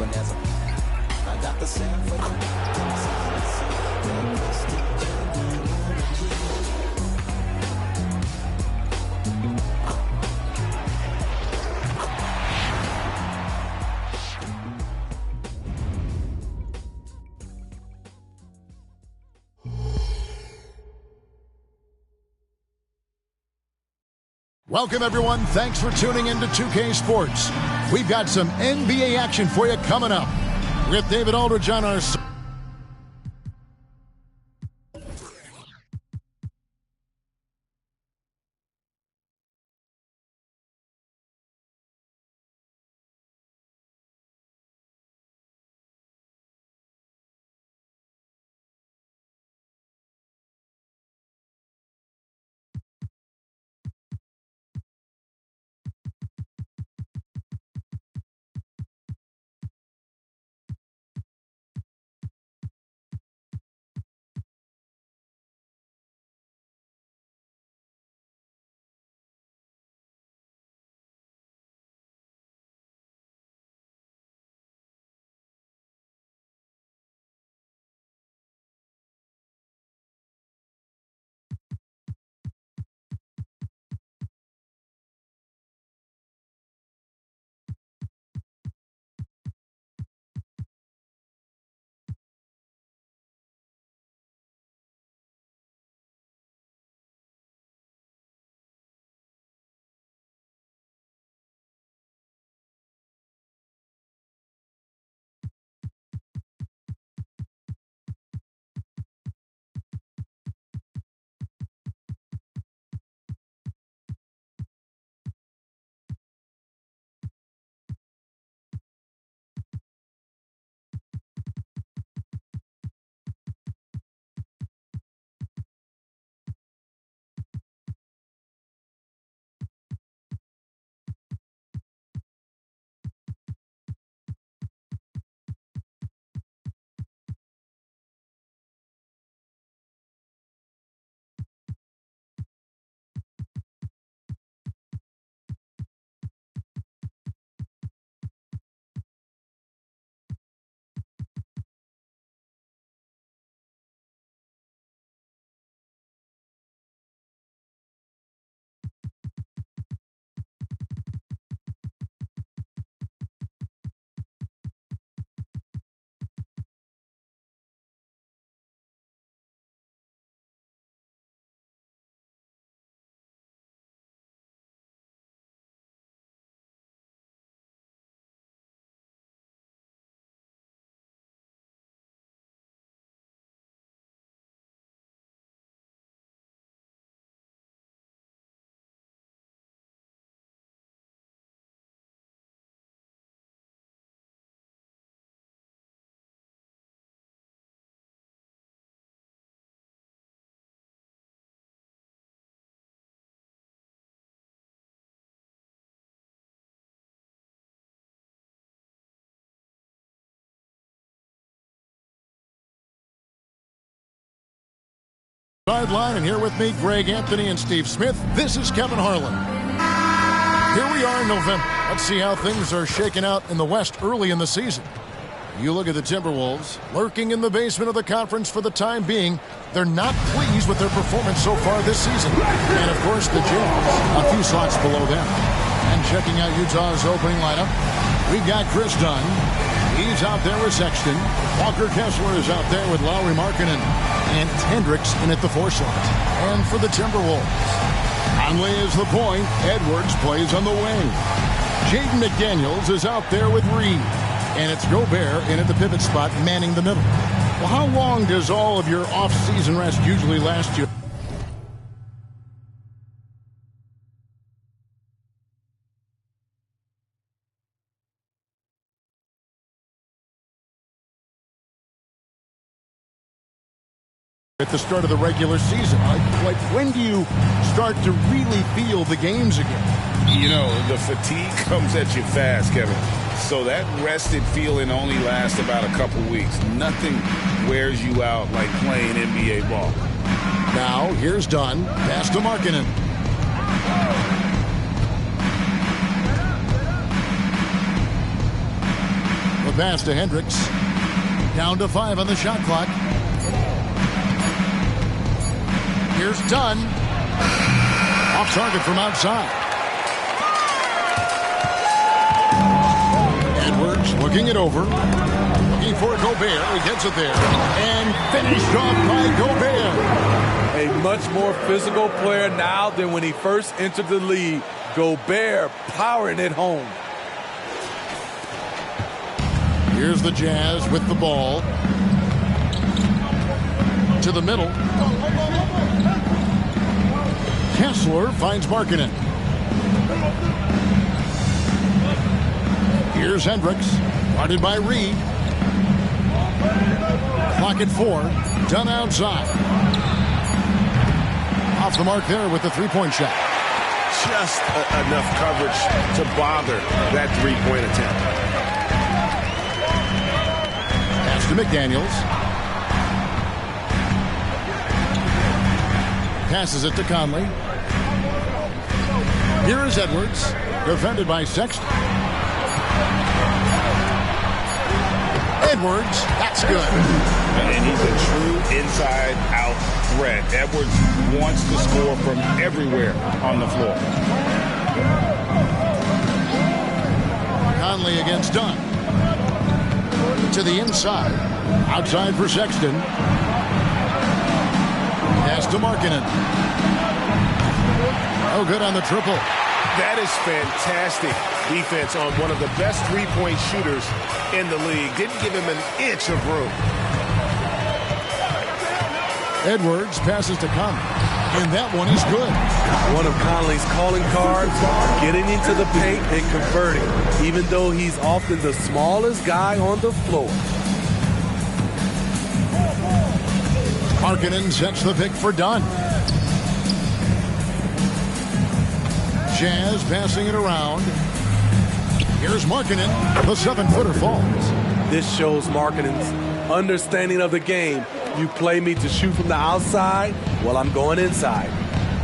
whenever. I got the same for Welcome, everyone. Thanks for tuning in to 2K Sports. We've got some NBA action for you coming up with David Aldridge on our side. Sideline, and here with me, Greg Anthony and Steve Smith. This is Kevin Harlan. Here we are in November. Let's see how things are shaking out in the West early in the season. You look at the Timberwolves, lurking in the basement of the conference for the time being. They're not pleased with their performance so far this season. And, of course, the Jazz, a few slots below them. And checking out Utah's opening lineup, we've got Chris Dunn. He's out there with Sexton. Walker Kessler is out there with Lauri Markkanen. And Hendricks in at the 4 slot. And for the Timberwolves, Conley is the point. Edwards plays on the wing. Jaden McDaniels is out there with Reed. And it's Gobert in at the pivot spot, manning the middle. Well, how long does all of your off-season rest usually last you? At the start of the regular season, like when do you start to really feel the games again? You know, the fatigue comes at you fast, Kevin. So that rested feeling only lasts about a couple weeks. Nothing wears you out like playing NBA ball. Now, here's Dunn. Pass to Markkanen. pass to Hendricks. Down to 5 on the shot clock. Here's Dunn. Off target from outside. Edwards looking it over. Looking for Gobert. He gets it there. And finished off by Gobert. A much more physical player now than when he first entered the league. Gobert powering it home. Here's the Jazz with the ball. To the middle. Kessler finds Markkanen. Here's Hendricks. Guarded by Reed. Clock at 4. Dunn outside. Off the mark there with the three-point shot. Just enough coverage to bother that three-point attempt. Pass to McDaniels. Passes it to Conley. Here is Edwards. Defended by Sexton. Edwards. That's good. And he's a true inside-out threat. Edwards wants to score from everywhere on the floor. Conley against Dunn. To the inside. Outside for Sexton. Pass to Markkanen. Oh, good on the triple. That is fantastic defense on one of the best three-point shooters in the league. Didn't give him an inch of room. Edwards passes to Conley. And that one is good. One of Conley's calling cards, getting into the paint and converting, even though he's often the smallest guy on the floor. Markkanen sets the pick for Dunn. Jazz passing it around. Here's Markkanen. The 7-footer falls. This shows Markkanen's understanding of the game. You play me to shoot from the outside, well, I'm going inside.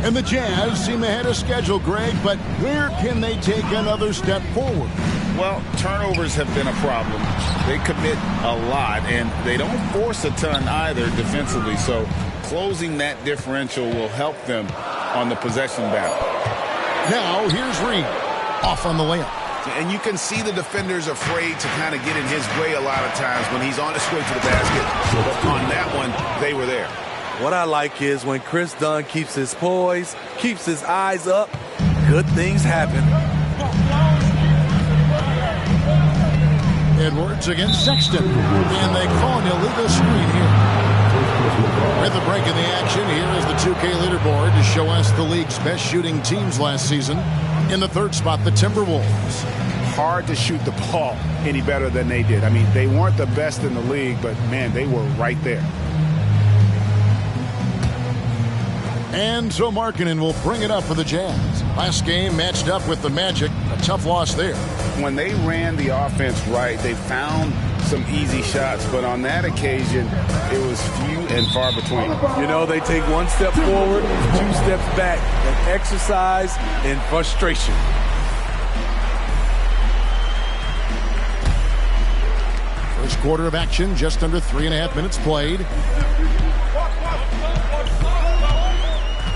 And the Jazz seem ahead of schedule, Greg, but where can they take another step forward? Well, turnovers have been a problem. They commit a lot, and they don't force a ton either defensively, so closing that differential will help them on the possession battle. Now, here's Reed. Off on the layup. And you can see the defenders afraid to kind of get in his way a lot of times when he's on his way to the basket. But on that one, they were there. What I like is when Chris Dunn keeps his poise, keeps his eyes up, good things happen. Edwards against Sexton. And they call an illegal screen here. With a break in the action, here is the 2K leaderboard to show us the league's best shooting teams last season. In the third spot, the Timberwolves. Hard to shoot the ball any better than they did. I mean, they weren't the best in the league, but, man, they were right there. And so Markkanen will bring it up for the Jazz. Last game matched up with the Magic. A tough loss there. When they ran the offense right, they found some easy shots, but on that occasion, it was few and far between. You know, they take one step forward, 2 steps back, an exercise in frustration. First quarter of action, just under 3.5 minutes played.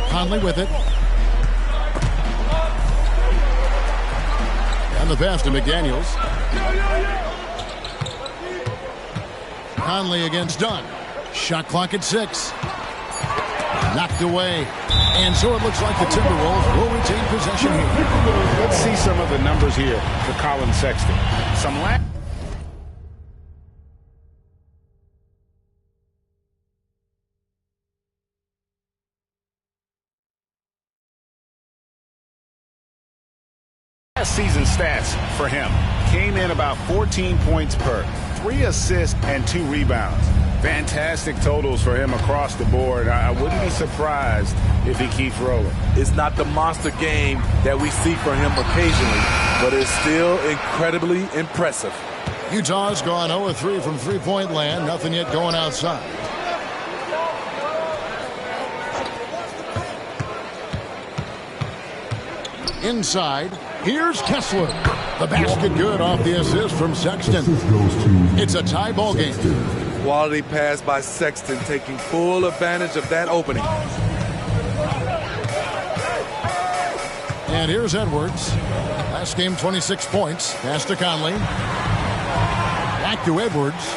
Conley with it. And the pass to McDaniels. Conley against Dunn. Shot clock at 6. Knocked away. And so it looks like the Timberwolves will retain possession here. Let's see some of the numbers here for Colin Sexton. Last season stats for him came in about 14 points per, 3 assists and 2 rebounds. Fantastic totals for him across the board. I wouldn't be surprised if he keeps rolling. It's not the monster game that we see from him occasionally, but it's still incredibly impressive. Utah's gone 0-3 from three-point land. Nothing yet going outside. Inside, here's Kessler. The basket good off the assist from Sexton. It's a tie ball game. Quality pass by Sexton, taking full advantage of that opening. And here's Edwards. Last game, 26 points. Pass to Conley. Back to Edwards.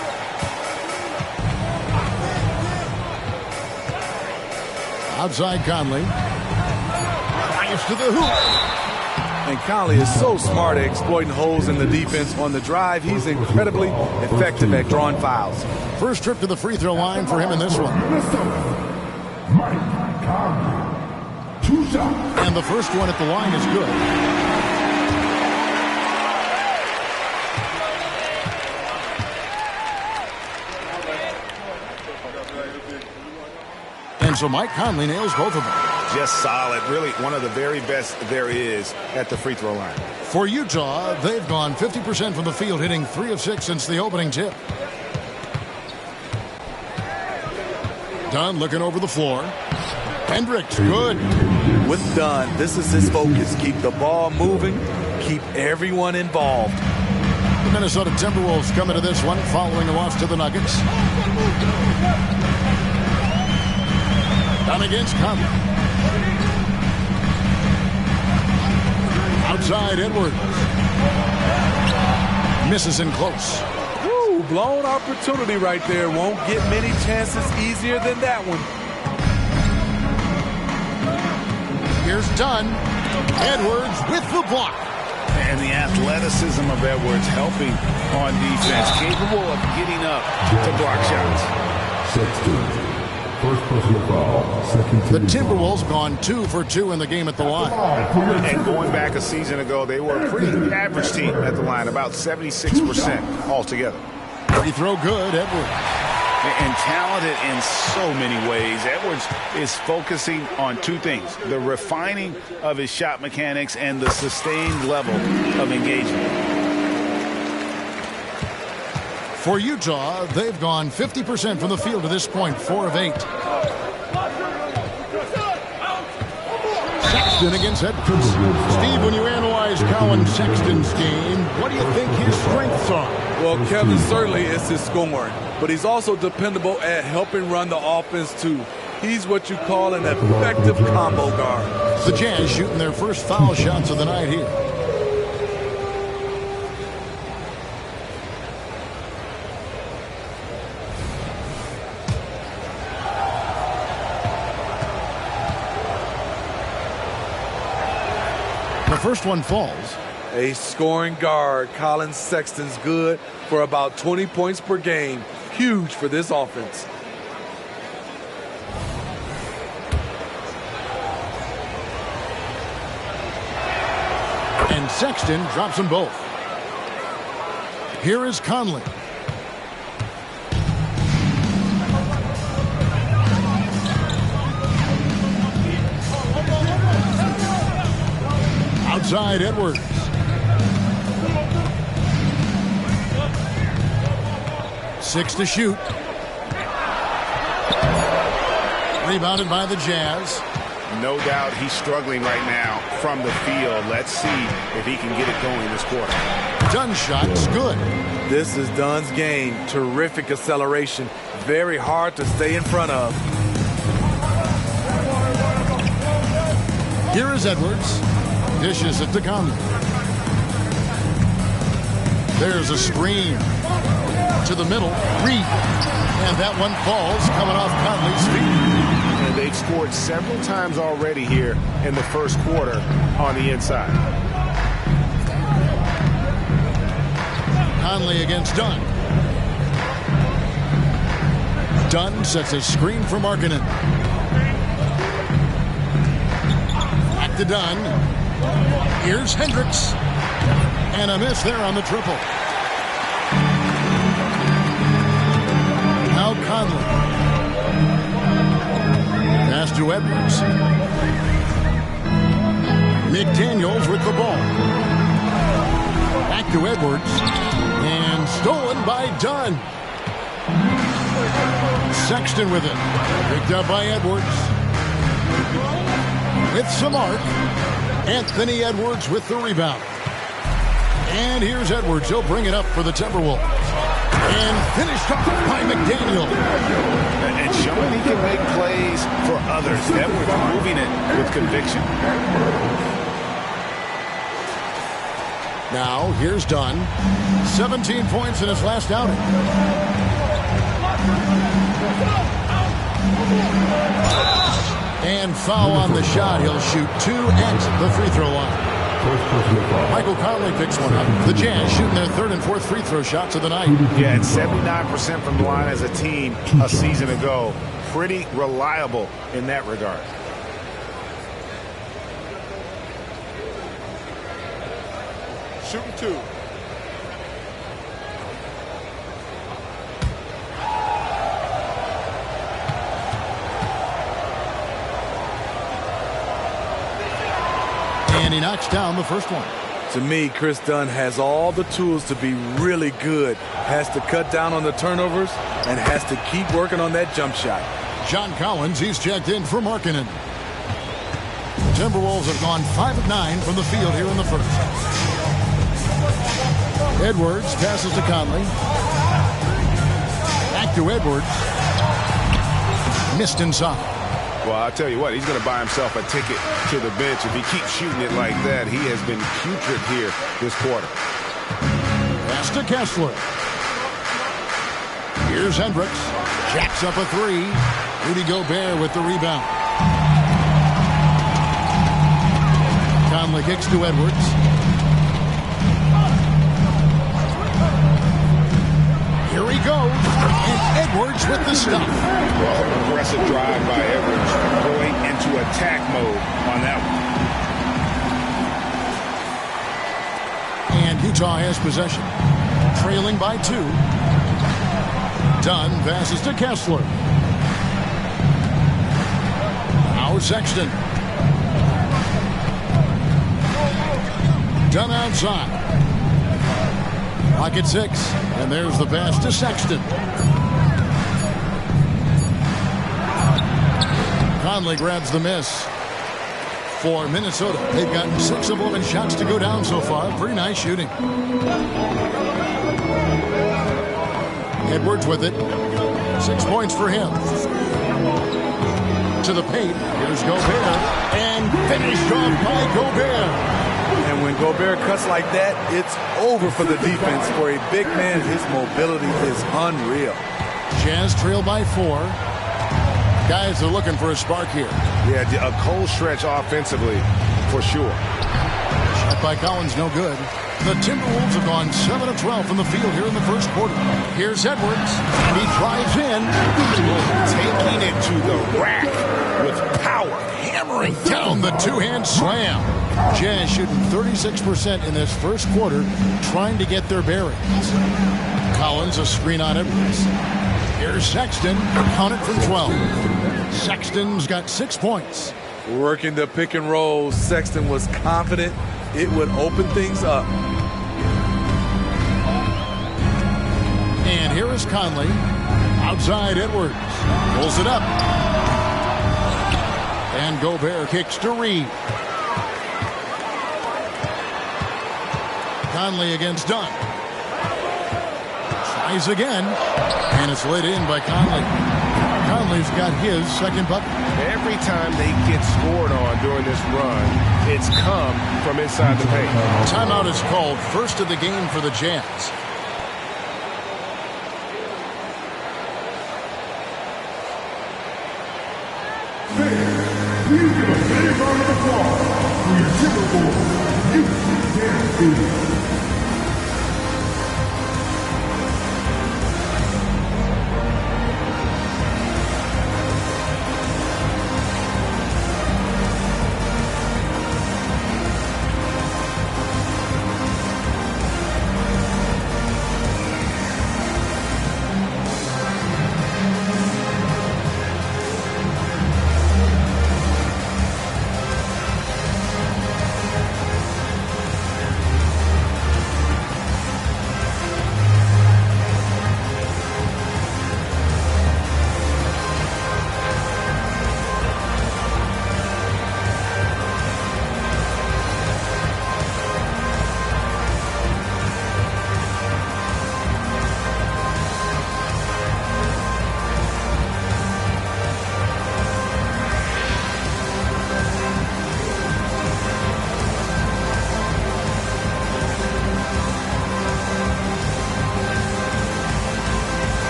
Outside Conley. Drives to the hoop. And Conley is so smart at exploiting holes in the defense. On the drive, he's incredibly effective at drawing fouls. First trip to the free throw line for him in this one. And the first one at the line is good. And so Mike Conley nails both of them. Just solid. Really one of the very best there is at the free throw line. For Utah, they've gone 50% from the field, hitting 3 of 6 since the opening tip. Dunn looking over the floor. Hendricks, good. With Dunn, this is his focus. Keep the ball moving. Keep everyone involved. The Minnesota Timberwolves coming to this one following a loss to the Nuggets. Dunn against Conley. Outside Edwards. Misses in close. Woo, blown opportunity right there. Won't get many chances easier than that one. Here's Dunn. Edwards with the block. And the athleticism of Edwards helping on defense. Capable of getting up to block shots. Sexton. First personal foul. Second The Timberwolves gone 2 for 2 in the game at the line. And going back a season ago, they were a pretty average team at the line, about 76% altogether. Free throw good, Edwards. And talented in so many ways. Edwards is focusing on 2 things: the refining of his shot mechanics and the sustained level of engagement. For Utah, they've gone 50% from the field to this point, 4 of 8. Sexton against Edwards. Steve, when you analyze Colin Sexton's game, what do you think his strengths are? Well, Kevin, certainly it's his scoring, but he's also dependable at helping run the offense, too. He's what you call an effective combo guard. The Jazz shooting their first foul shots of the night here. The first one falls. A scoring guard, Colin Sexton's good for about 20 points per game. Huge for this offense. And Sexton drops them both. Here is Conley. Outside Edwards. Six to shoot. Rebounded by the Jazz. No doubt he's struggling right now from the field. Let's see if he can get it going this quarter. Dunn shot's good. This is Dunn's game. Terrific acceleration. Very hard to stay in front of. Here is Edwards. Dishes it to Conley. There's a screen. To the middle. Reed. And that one falls coming off Conley's feet. And they've scored several times already here in the first quarter on the inside. Conley against Dunn. Dunn sets a screen for Markkanen. Back to Dunn. Here's Hendricks. And a miss there on the triple. Now Conley. Pass to Edwards. McDaniels with the ball. Back to Edwards. And stolen by Dunn. Sexton with it. Picked up by Edwards. With some arc. Anthony Edwards with the rebound. And here's Edwards. He'll bring it up for the Timberwolves. And finished off by McDaniel. And showing he can make plays for others. Edwards moving it with conviction. Now, here's Dunn. 17 points in his last outing. And foul on the shot. He'll shoot 2 at the free throw line. Michael Conley picks one up. The Jazz shooting their 3rd and 4th free throw shots of the night. Yeah, and 79% from the line as a team a season ago. Pretty reliable in that regard. Shooting 2. And he knocks down the first one. To me, Chris Dunn has all the tools to be really good. Has to cut down on the turnovers and has to keep working on that jump shot. John Collins, he's checked in for Markkanen. The Timberwolves have gone 5 of 9 from the field here in the first. Edwards passes to Conley. Back to Edwards. Missed inside. Well, I'll tell you what, he's going to buy himself a ticket to the bench. If he keeps shooting it like that, he has been putrid here this quarter. Pass to Kessler. Here's Hendricks. Jacks up a 3. Rudy Gobert with the rebound. Conley kicks to Edwards. Here he goes. And Edwards with the stuff. Well, an aggressive drive by Edwards, going into attack mode on that one. And Utah has possession. Trailing by 2. Dunn passes to Kessler. Now Sexton. Dunn outside. Clock at 6. And there's the pass to Sexton. Conley grabs the miss for Minnesota. They've gotten 6 of 11 shots to go down so far. Pretty nice shooting. Edwards with it. 6 points for him. To the paint. Here's Gobert. And finished off by Gobert. And when Gobert cuts like that, it's over for the defense. For a big man, his mobility is unreal. Jazz trail by 4. Guys are looking for a spark here. Yeah, a cold stretch offensively, for sure. Shot by Collins, no good. The Timberwolves have gone 7 of 12 from the field here in the first quarter. Here's Edwards. He drives in. Taking it to the rack with power. Hammering down the two-hand slam. Jazz shooting 36% in this first quarter, trying to get their bearings. Collins, a screen on Edwards. Here's Sexton, counted from 12. Sexton's got 6 points. Working the pick and roll, Sexton was confident it would open things up. And here is Conley. Outside Edwards. Pulls it up. And Gobert kicks to Reed. Conley against Dunn. Tries again. And it's laid in by Conley. Conley's got his second bucket. Every time they get scored on during this run, it's come from inside the paint. Timeout is called. First of the game for the Jazz. Please give a big round of applause for your Timberwolves, Utah Jazz.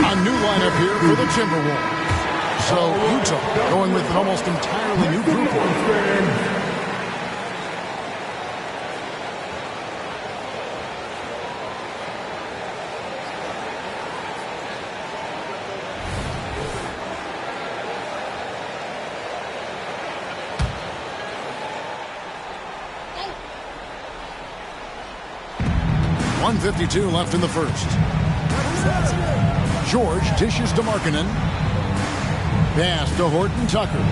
A new lineup here for the Timberwolves. So Utah going with an almost entirely new group here. .152 left in the first. George dishes to Markkanen. Pass to Horton Tucker.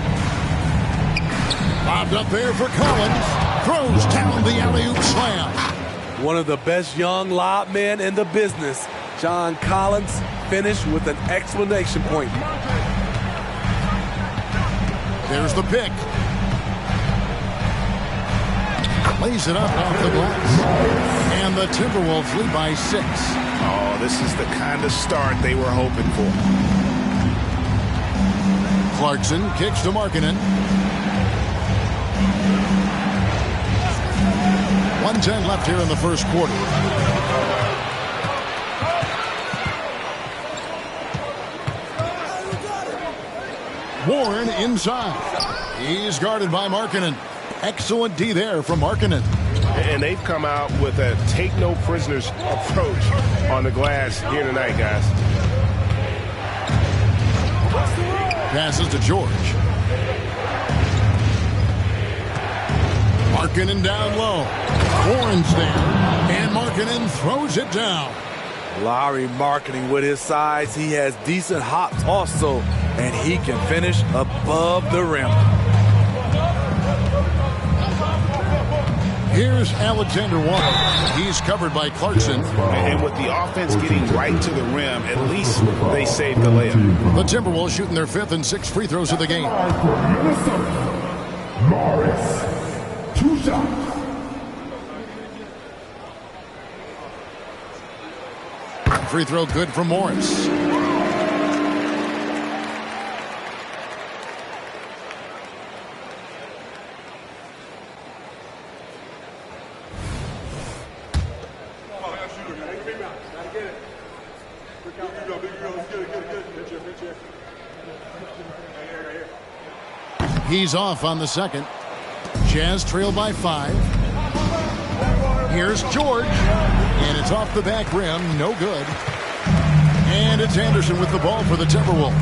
Bobbed up there for Collins. Throws down the alley-oop slam. One of the best young lob men in the business. John Collins finished with an exclamation point. There's the pick. Lays it up off the glass. And the Timberwolves lead by 6. Oh, this is the kind of start they were hoping for. Clarkson kicks to Markkanen. 1:10 left here in the first quarter. Warren inside. He's guarded by Markkanen. Excellent D there from Markkanen. And they've come out with a take-no-prisoners approach on the glass here tonight, guys. Passes to George. Markkanen down low. Warren's there. And Markkanen throws it down. Lauri Markkanen with his size. He has decent hops also. And he can finish above the rim. Here's Alexander Walker. He's covered by Clarkson. And with the offense getting right to the rim, at least they saved the layup. The Timberwolves shooting their 5th and 6th free throws of the game. Morris, 2 shots. Free throw good for Morris. He's off on the second. Jazz trail by 5. Here's George. And it's off the back rim. No good. And it's Anderson with the ball for the Timberwolves.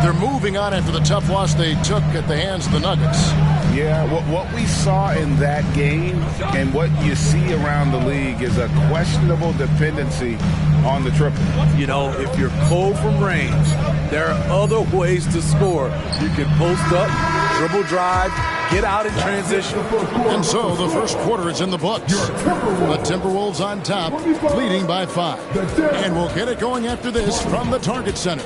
They're moving on after the tough loss they took at the hands of the Nuggets. Yeah, what we saw in that game and what you see around the league is a questionable dependency on the triple. You know, if you're cold from range, there are other ways to score. You can post up, dribble drive, get out in transition. And so the first quarter is in the books. The Timberwolves on top, leading by 5. And we'll get it going after this from the Target Center.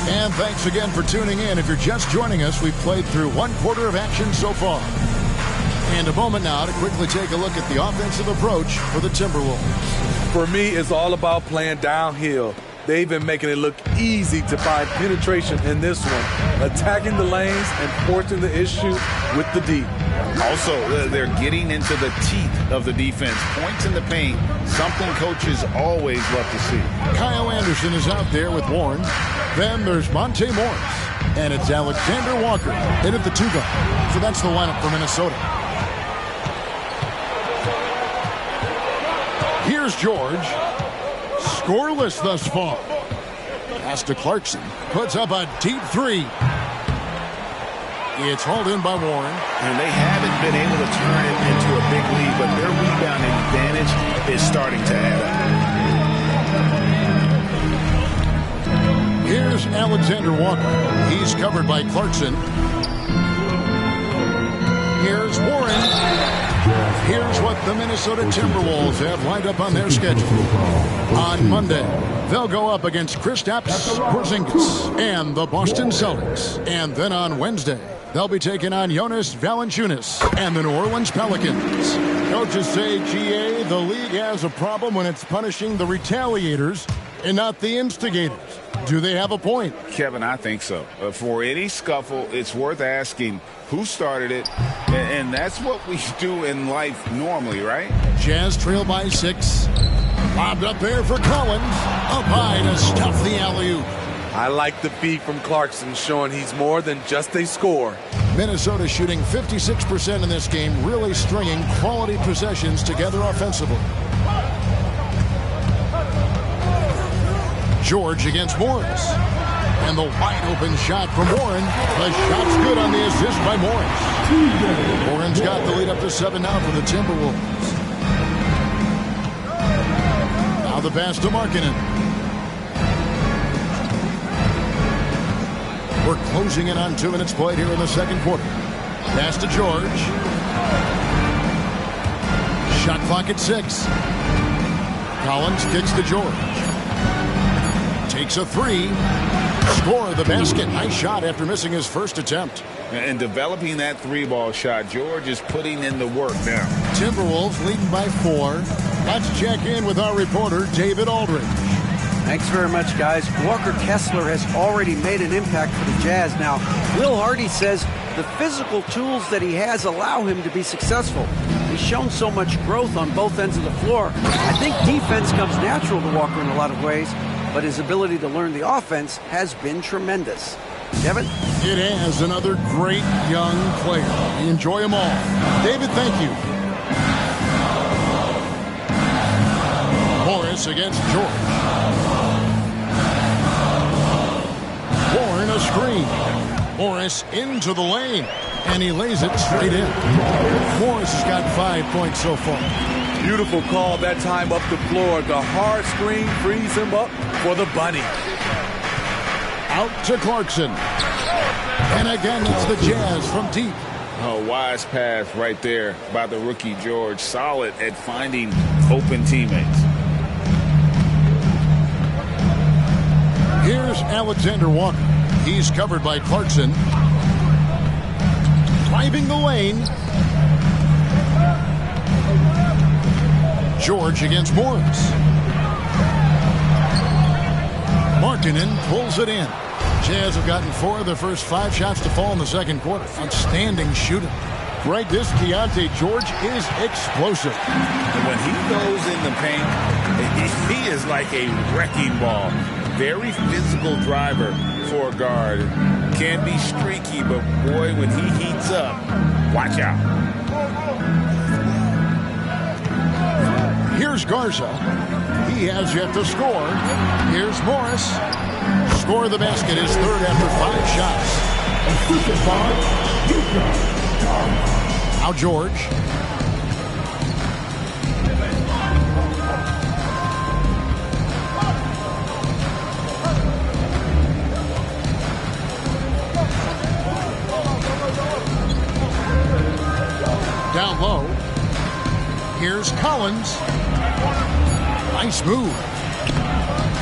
And thanks again for tuning in. If you're just joining us, we've played through 1 quarter of action so far. And a moment now to quickly take a look at the offensive approach for the Timberwolves. For me, it's all about playing downhill. They've been making it look easy to find penetration in this one, attacking the lanes and forcing the issue with the D. Also, they're getting into the teeth of the defense. Points in the paint, something coaches always love to see. Kyle Anderson is out there with Warren. Then there's Monte Morris. And it's Alexander Walker in at the 2 guard. So that's the lineup for Minnesota. Here's George. Scoreless thus far. Pass to Clarkson. Puts up a deep 3. It's hauled in by Warren. And they haven't been able to turn it into a big lead, but their rebounding advantage is starting to add up. Here's Alexander Walker. He's covered by Clarkson. Here's Warren. Here's what the Minnesota Timberwolves have lined up on their schedule. On Monday, they'll go up against Kristaps Porzingis and the Boston Celtics. And then on Wednesday, they'll be taking on Jonas Valanciunas and the New Orleans Pelicans. Coaches say, GA, the league has a problem when it's punishing the retaliators and not the instigators. Do they have a point? Kevin, I think so. For any scuffle, it's worth asking who started it, and that's what we do in life normally, right? Jazz trail by 6. Lobbed up there for Collins. Up high to stuff the alley-oop. I like the feed from Clarkson, showing he's more than just a scorer. Minnesota shooting 56% in this game, really stringing quality possessions together offensively. George against Morris. And the wide-open shot from Warren. The shot's good on the assist by Morris. Warren's got the lead up to 7 now for the Timberwolves. Now the pass to Markkanen. We're closing in on 2 minutes played here in the second quarter. Pass to George. Shot clock at 6. Collins kicks to George. Takes a 3. Score the basket. Nice shot after missing his first attempt. And developing that 3-ball shot, George is putting in the work now. Timberwolves leading by 4. Let's check in with our reporter, David Aldridge. Thanks very much, guys. Walker Kessler has already made an impact for the Jazz. Now, Will Hardy says the physical tools that he has allow him to be successful. He's shown so much growth on both ends of the floor. I think defense comes natural to Walker in a lot of ways, but his ability to learn the offense has been tremendous. Kevin? It has another great young player. We enjoy them all. David, thank you. Morris against George. Warren a screen. Morris into the lane. And he lays it straight in. Morris has got 5 points so far. Beautiful call that time up the floor. The hard screen frees him up for the bunny. Out to Clarkson. And again, it's the Jazz from deep. A wise pass right there by the rookie George. Solid at finding open teammates. Here's Alexander Walker. He's covered by Clarkson. Driving the lane. George against Morris. Markkanen pulls it in. Jazz have gotten 4 of their first 5 shots to fall in the second quarter. Outstanding shooting. Right, this Keontae George is explosive. And when he goes in the paint, he is like a wrecking ball. Very physical driver for a guard. Can be streaky, but boy, when he heats up, watch out. Here's Garza. He has yet to score. Here's Morris. Score the basket, his third after 5 shots. Now George. Down low. Here's Collins. Nice move.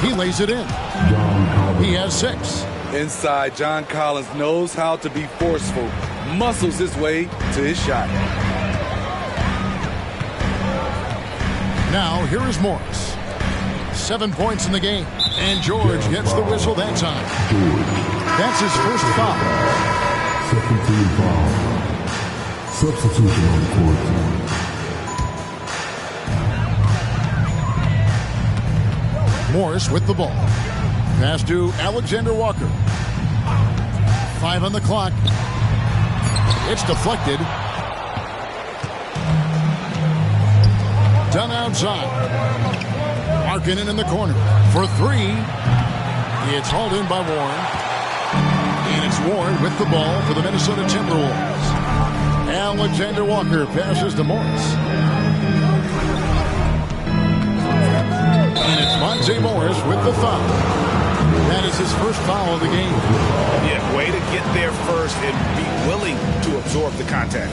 He lays it in. He has 6. Inside, John Collins knows how to be forceful. Muscles his way to his shot. Now, here is Morris. 7 points in the game. And George gets the whistle that time. That's his first foul. Second team foul. Substitution on the court. Morris with the ball. Pass to Alexander Walker. 5 on the clock. It's deflected. Done outside. Markkanen in the corner for 3. It's hauled in by Warren. And it's Warren with the ball for the Minnesota Timberwolves. Alexander Walker passes to Morris. And it's Monte Morris with the foul. That is his first foul of the game. Yeah, way to get there first and be willing to absorb the contact.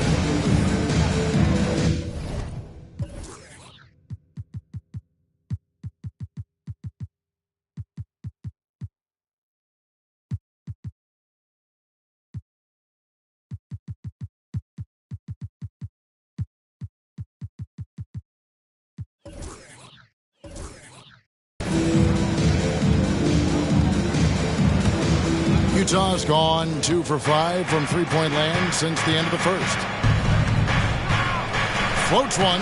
Utah's gone 2 for 5 from three-point land since the end of the first. Floats one.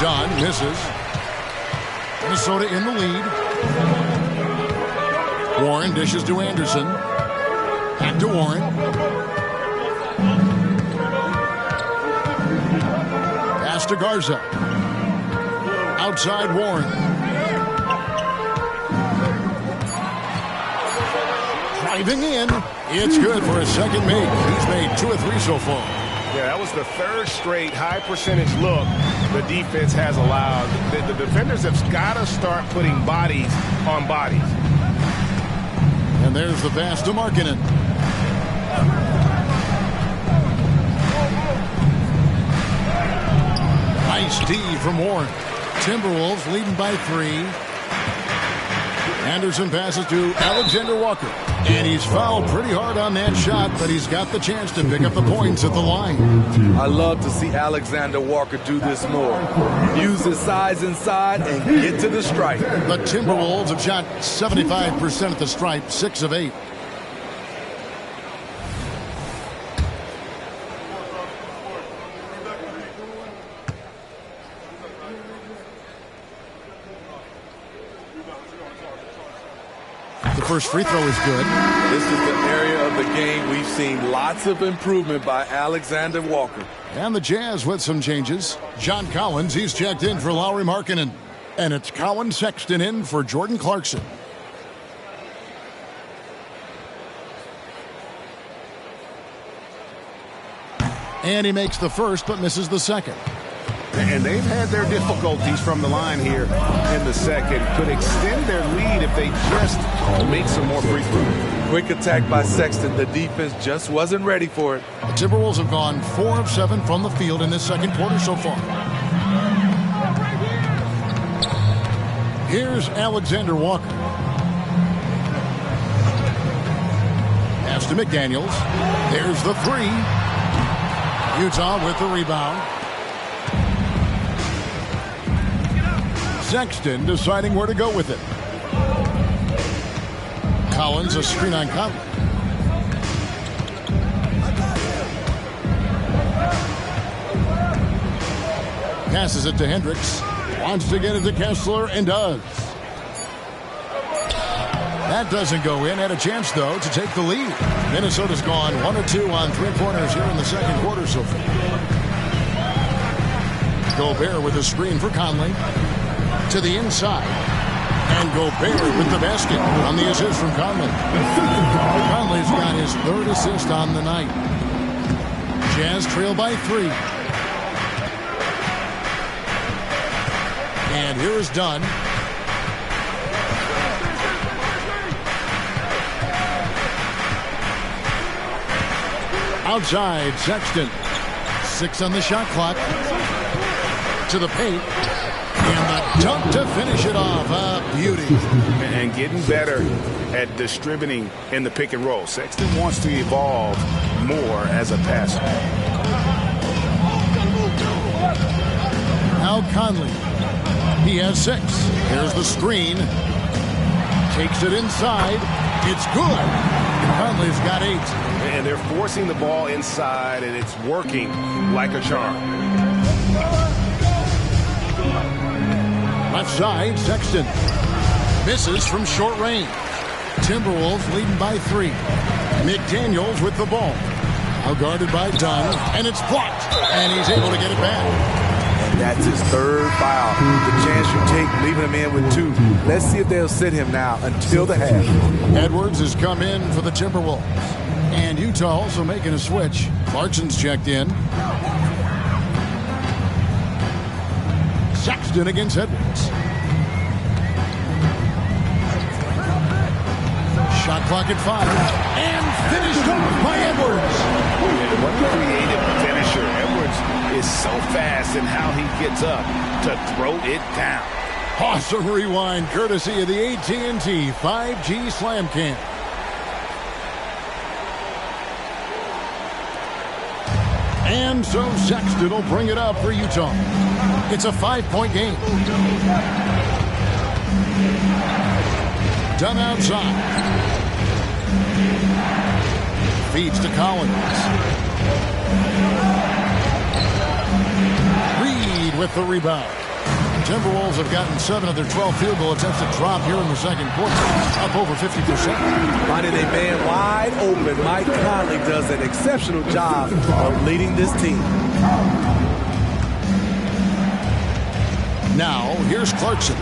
Dunn misses. Minnesota in the lead. Warren dishes to Anderson. Back to Warren. Pass to Garza. Outside Warren. Driving in. It's good for a second make. He's made 2 or 3 so far. Yeah, that was the third straight high-percentage look the defense has allowed. The defenders have got to start putting bodies on bodies. And there's the pass to Markkanen. Nice D from Warren. Timberwolves leading by 3. Anderson passes to Alexander Walker. And he's fouled pretty hard on that shot, but he's got the chance to pick up the points at the line. I love to see Alexander Walker do this more. Use his size inside and get to the stripe. The Timberwolves have shot 75% at the stripe, 6 of 8. The first free throw is good. This is the area of the game we've seen lots of improvement by Alexander Walker. And the Jazz with some changes. John Collins, he's checked in for Lauri Markkanen. And it's Colin Sexton in for Jordan Clarkson. And he makes the first but misses the second. And they've had their difficulties from the line here in the second. Could extend their lead if they just make some more free throws. Quick attack by Sexton. The defense just wasn't ready for it. The Timberwolves have gone 4 of 7 from the field in this second quarter so far. Here's Alexander Walker. Pass to McDaniels. There's the 3. Utah with the rebound. Sexton deciding where to go with it. Collins a screen on Conley. Passes it to Hendricks. Wants to get it to Kessler and does. That doesn't go in. Had a chance, though, to take the lead. Minnesota's gone 1 or 2 on three-pointers here in the second quarter so far. Gobert with a screen for Conley. To the inside. And Gobert with the basket on the assist from Conley. Conley's got his 3rd assist on the night. Jazz trail by 3. And here is Dunn. Outside, Sexton. 6 on the shot clock. To the paint. And the dunk to finish it off. A beauty. And getting better at distributing in the pick and roll. Sexton wants to evolve more as a passer. Now Conley. He has 6. Here's the screen. Takes it inside. It's good. Conley's got 8. And they're forcing the ball inside, and it's working like a charm. Left side, Sexton. Misses from short range. Timberwolves leading by 3. McDaniels with the ball. Now guarded by Dunn, and it's blocked. And he's able to get it back. And that's his 3rd foul. The chance you take leaving him in with 2. Let's see if they'll sit him now until the half. Edwards has come in for the Timberwolves. And Utah also making a switch. Clarkson's checked in. Sexton against Edwards. Shot clock at 5. And finished off by Edwards. What a creative finisher. Edwards is so fast in how he gets up to throw it down. Awesome rewind courtesy of the AT&T 5G Slam Cam. And so Sexton will bring it up for Utah. It's a 5-point game. Done outside. Feeds to Collins. Reed with the rebound. Timberwolves have gotten 7 of their 12 field goal attempts to drop here in the second quarter, up over 50%. Finding a man wide open, Mike Conley does an exceptional job of leading this team. Now, here's Clarkson.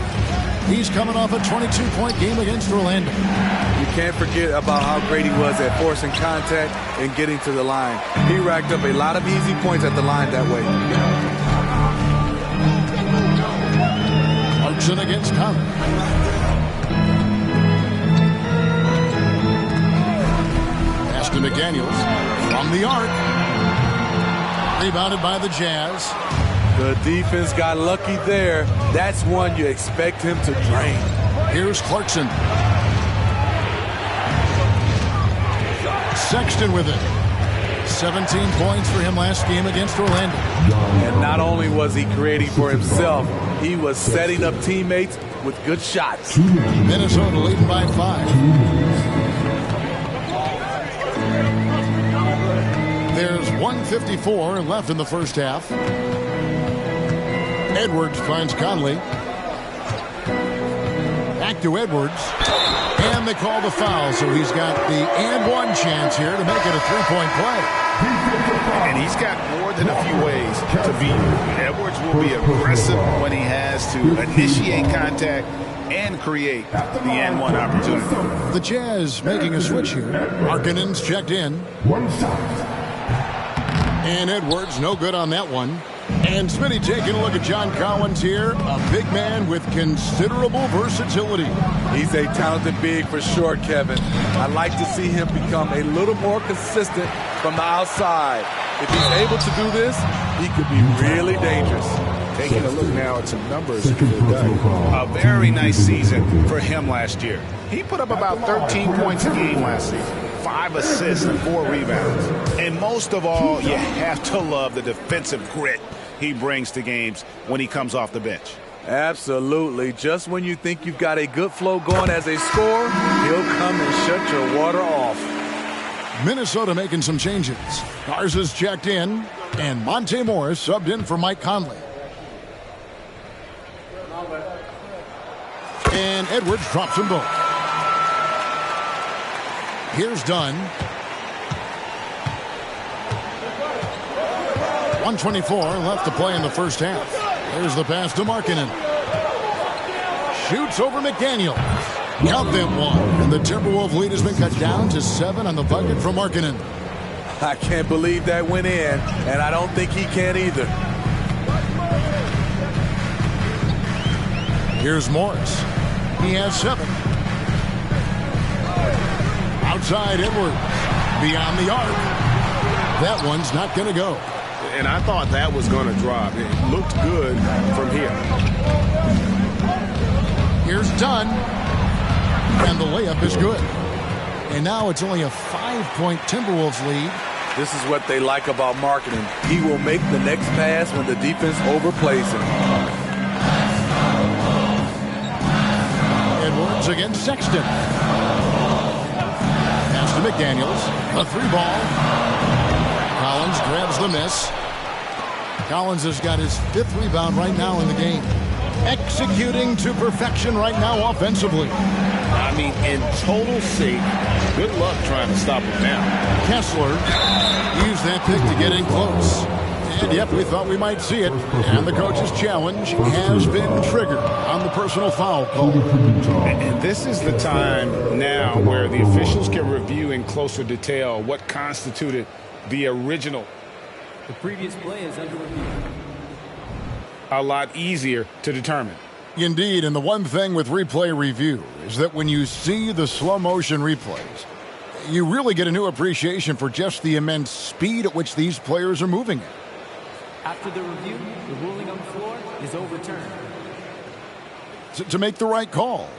He's coming off a 22-point game against Orlando. You can't forget about how great he was at forcing contact and getting to the line. He racked up a lot of easy points at the line that way. Clarkson against Conley. Pass to McDaniels from the arc. Rebounded by the Jazz. The defense got lucky there. That's one you expect him to drain. Here's Clarkson. Sexton with it. 17 points for him last game against Orlando. And not only was he creating for himself, he was setting up teammates with good shots. Minnesota leading by 5. There's 1:54 left in the first half. Edwards finds Conley. Back to Edwards. And they call the foul, so he's got the and one chance here to make it a three-point play. And he's got more than a few ways to beat you. Edwards will be aggressive when he has to initiate contact and create the and one opportunity. The Jazz making a switch here. Markkanen's checked in. And Edwards, no good on that one. And Smitty taking a look at John Collins here. A big man with considerable versatility. He's a talented big for sure, Kevin. I'd like to see him become a little more consistent from the outside. If he's able to do this, he could be really dangerous. Taking a look now at some numbers. A very nice season for him last year. He put up about 13 points a game last season. 5 assists and 4 rebounds. And most of all, you have to love the defensive grit he brings to games when he comes off the bench. Absolutely. Just when you think you've got a good flow going as a scorer, he'll come and shut your water off. Minnesota making some changes. Garza's checked in, and Monte Morris subbed in for Mike Conley. And Edwards drops them both. Here's Dunn. 1:24 left to play in the first half. There's the pass to Markkanen. Shoots over McDaniel. Count them one. And the Timberwolves lead has been cut down to 7 on the bucket from Markkanen. I can't believe that went in, and I don't think he can either. Here's Morris. He has 7. Outside Edwards. Beyond the arc. That one's not going to go. And I thought that was going to drop. It looked good from here. Here's Dunn. And the layup is good. And now it's only a 5-point Timberwolves lead. This is what they like about Markkanen. He will make the next pass when the defense overplays him. Edwards against Sexton. Pass to McDaniels. A 3-ball. Collins grabs the miss. Collins has got his 5th rebound right now in the game. Executing to perfection right now offensively. I mean, in total sync. Good luck trying to stop him now. Kessler used that pick to get in close. And yep, we thought we might see it. And the coach's challenge has been triggered on the personal foul call. And this is the time now where the officials can review in closer detail what constituted the original. The previous play is under review. A lot easier to determine. Indeed, and the one thing with replay review is that when you see the slow motion replays, you really get a new appreciation for just the immense speed at which these players are moving. After the review, the ruling on the floor is overturned. To make the right call.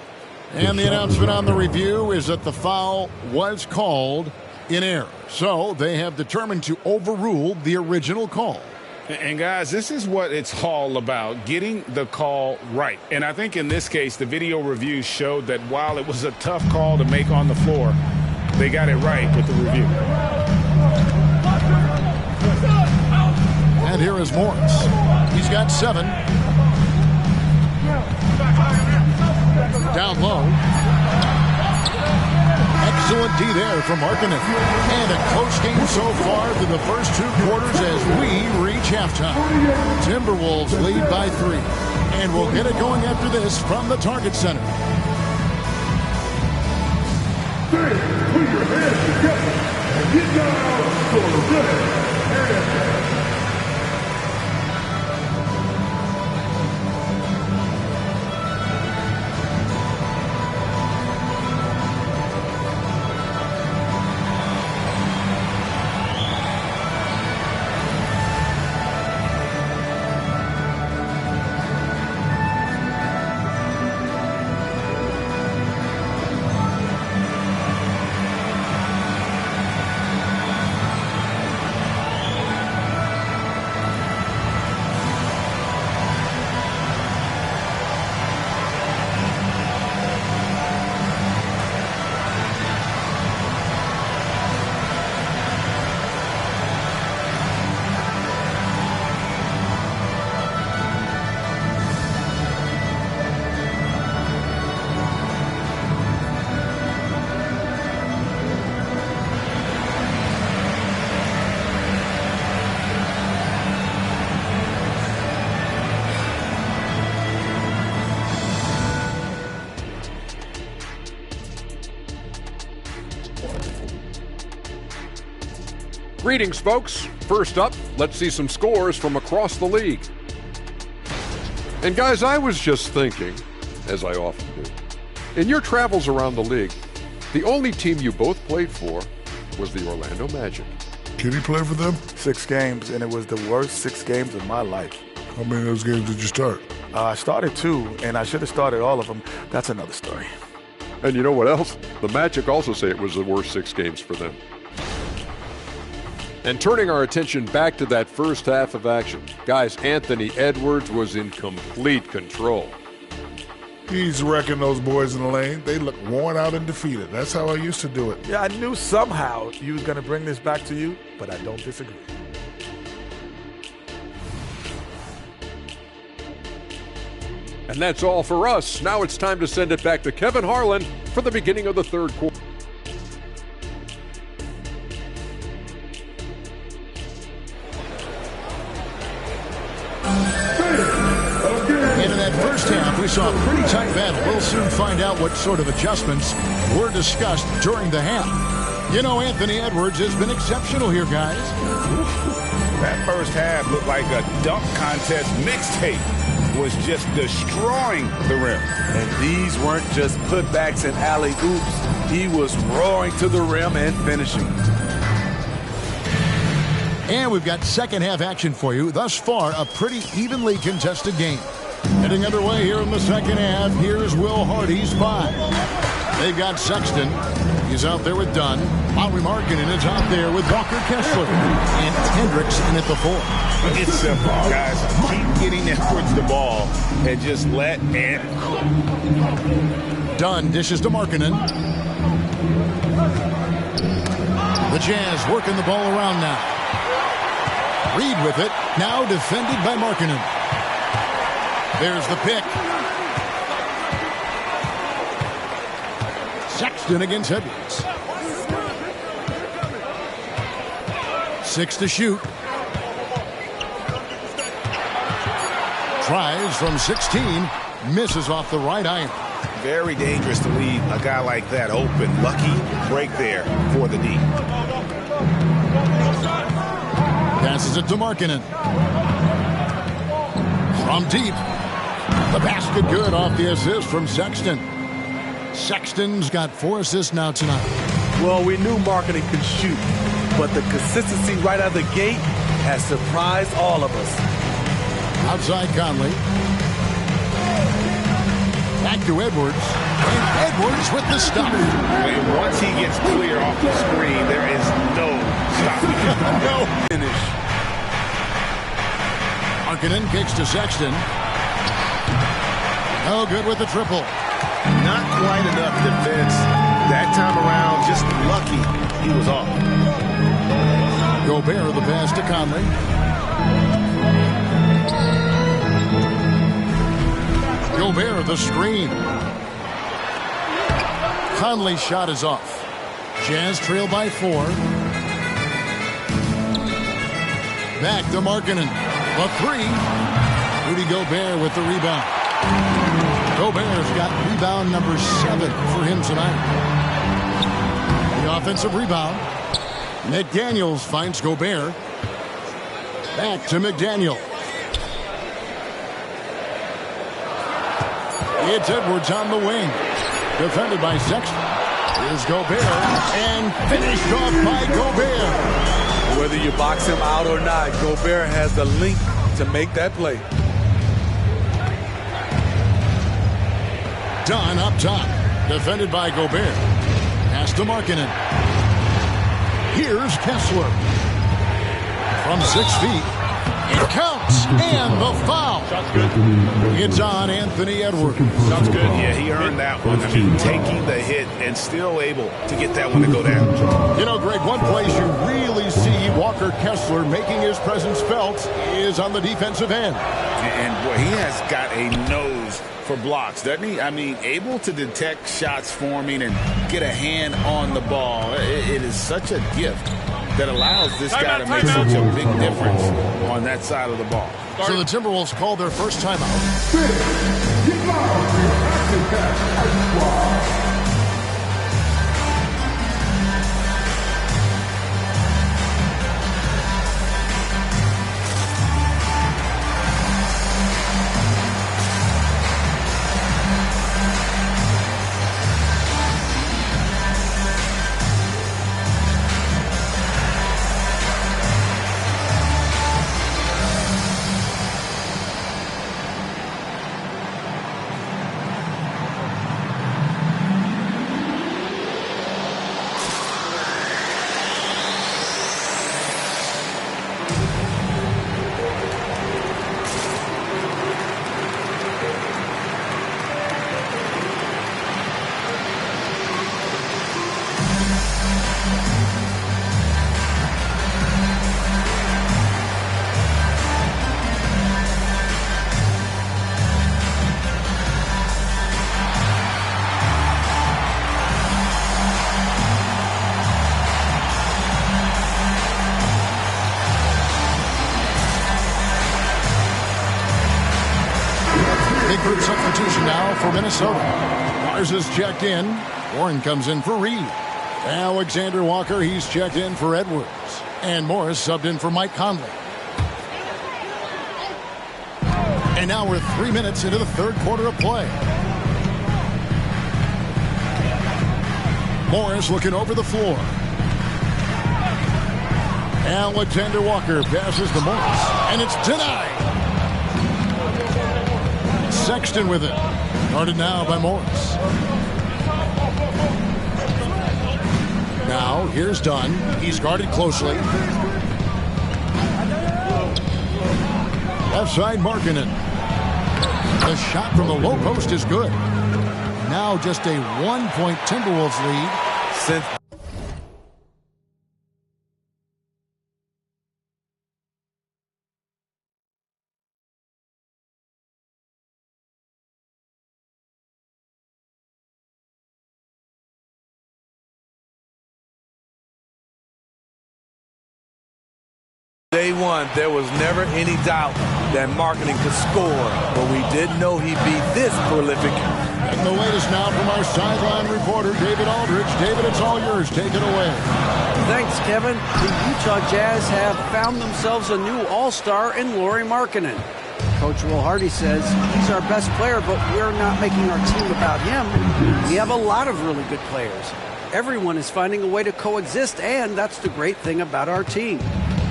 And the announcement on the review is that the foul was called in error. So they have determined to overrule the original call. And guys, this is what it's all about, getting the call right. And I think in this case, the video review showed that while it was a tough call to make on the floor, they got it right with the review. 4 is Morris. He's got 7. Down low. Excellent D there from Markkanen. And a close game so far through the first 2 quarters as we reach halftime. Timberwolves lead by 3. And we'll get it going after this from the Target Center. Put your hands together and get down for the Red Anthem. Greetings, folks. First up, let's see some scores from across the league. And guys, I was just thinking, as I often do, in your travels around the league, the only team you both played for was the Orlando Magic. Can you play for them? 6 games, and it was the worst 6 games of my life. How many of those games did you start? I started 2, and I should have started all of them. That's another story. And you know what else? The Magic also say it was the worst 6 games for them. And turning our attention back to that first half of action, guys, Anthony Edwards was in complete control. He's wrecking those boys in the lane. They look worn out and defeated. That's how I used to do it. Yeah, I knew somehow you was going to bring this back to you, but I don't disagree. And that's all for us. Now it's time to send it back to Kevin Harlan for the beginning of the third quarter. And in that first half, we saw a pretty tight battle. We'll soon find out what sort of adjustments were discussed during the half. You know, Anthony Edwards has been exceptional here, guys. That first half looked like a dunk contest mixtape. Was just destroying the rim. And these weren't just putbacks and alley-oops. He was roaring to the rim and finishing. And we've got second half action for you. Thus far, a pretty evenly contested game. Heading underway here in the second half, here's Will Hardy's 5. They've got Sexton. He's out there with Dunn. Lauri Markkanen is out there with Walker Kessler. And Hendricks in at the 4. It's simple, guys. Keep getting Edwards the ball and just let Ant cook. Dunn dishes to Markkanen. The Jazz working the ball around now. Reed with it. Now defended by Markkanen. There's the pick. Sexton against Edwards. 6 to shoot. Tries from 16. Misses off the right iron. Very dangerous to leave a guy like that open. Lucky break there for the D. Passes it to Markkanen. From deep. The basket good off the assist from Sexton. Sexton's got 4 assists now tonight. Well, we knew Markkanen could shoot, but the consistency right out of the gate has surprised all of us. Outside Conley. Back to Edwards. And Edwards with the stop. And once he gets clear off the screen, there is no stopping him. No finish. Markkanen kicks to Sexton. No good with the triple. Not quite enough defense. That time around, just lucky he was off. Gobert the pass to Conley. Gobert, the screen. Conley's shot is off. Jazz trail by 4. Back to Markkanen. A 3. Rudy Gobert with the rebound. Gobert's got rebound number 7 for him tonight. The offensive rebound. McDaniels finds Gobert. Back to McDaniel. It's Edwards on the wing. Defended by Sexton. Here's Gobert. And finished off by Gobert. Whether you box him out or not, Gobert has the length to make that play. Dunn up top. Defended by Gobert. Pass to Markkanen. Here's Kessler. From 6 feet. It counts. And the foul. It's on Anthony Edwards. Sounds good. Yeah, he earned that one. I mean, taking the hit and still able to get that one to go down. You know, Greg, one place you really see Walker Kessler making his presence felt is on the defensive end. And boy, he has got a nose for blocks, doesn't he? I mean, able to detect shots forming and get a hand on the ball. It is such a gift that allows this guy to make such a big difference on that side of the ball. So the Timberwolves call their first timeout. Group substitution now for Minnesota. Mars is checked in. Warren comes in for Reed. Alexander Walker, he's checked in for Edwards. And Morris subbed in for Mike Conley. And now we're 3 minutes into the third quarter of play. Morris looking over the floor. Alexander Walker passes to Morris. And it's denied. Sexton with it. Guarded now by Morris. Now, here's Dunn. He's guarded closely. Left side, Markkanen. The shot from the low post is good. Now just a 1-point Timberwolves lead. Since day one, there was never any doubt that Markkanen could score, but we didn't know he'd be this prolific. And the latest now from our sideline reporter, David Aldridge. David, it's all yours. Take it away. Thanks, Kevin. The Utah Jazz have found themselves a new all-star in Lauri Markkanen. Coach Will Hardy says he's our best player, but we're not making our team about him. We have a lot of really good players. Everyone is finding a way to coexist, and that's the great thing about our team.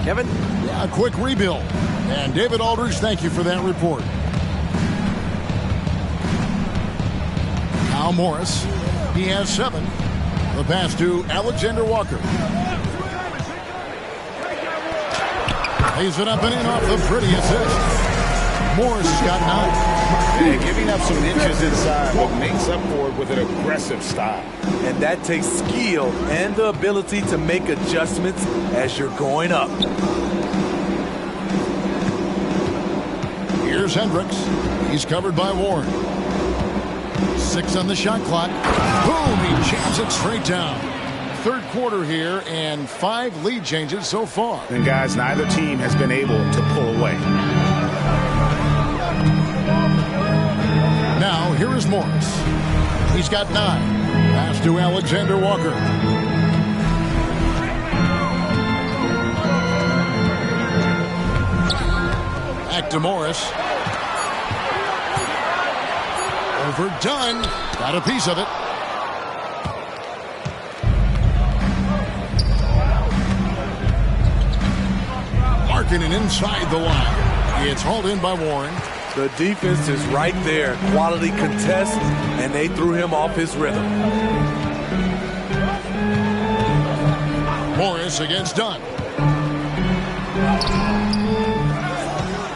Kevin? Yeah, a quick rebuild. And David Aldridge, thank you for that report. Now Morris. He has 7. The pass to Alexander Walker. Lays it up and in off the pretty assist. Morris has got 9. Yeah, giving up some inches inside, but makes up for it with an aggressive style. And that takes skill and the ability to make adjustments as you're going up. Here's Hendricks. He's covered by Warren. 6 on the shot clock. Boom, he jams it straight down. Third quarter here and 5 lead changes so far. And guys, neither team has been able to pull away. Now, here is Morris. He's got 9. Pass to Alexander Walker. Back to Morris. Overdone. Got a piece of it. Markkanen inside the line. It's hauled in by Warren. The defense is right there. Quality contest, and they threw him off his rhythm. Morris against Dunn.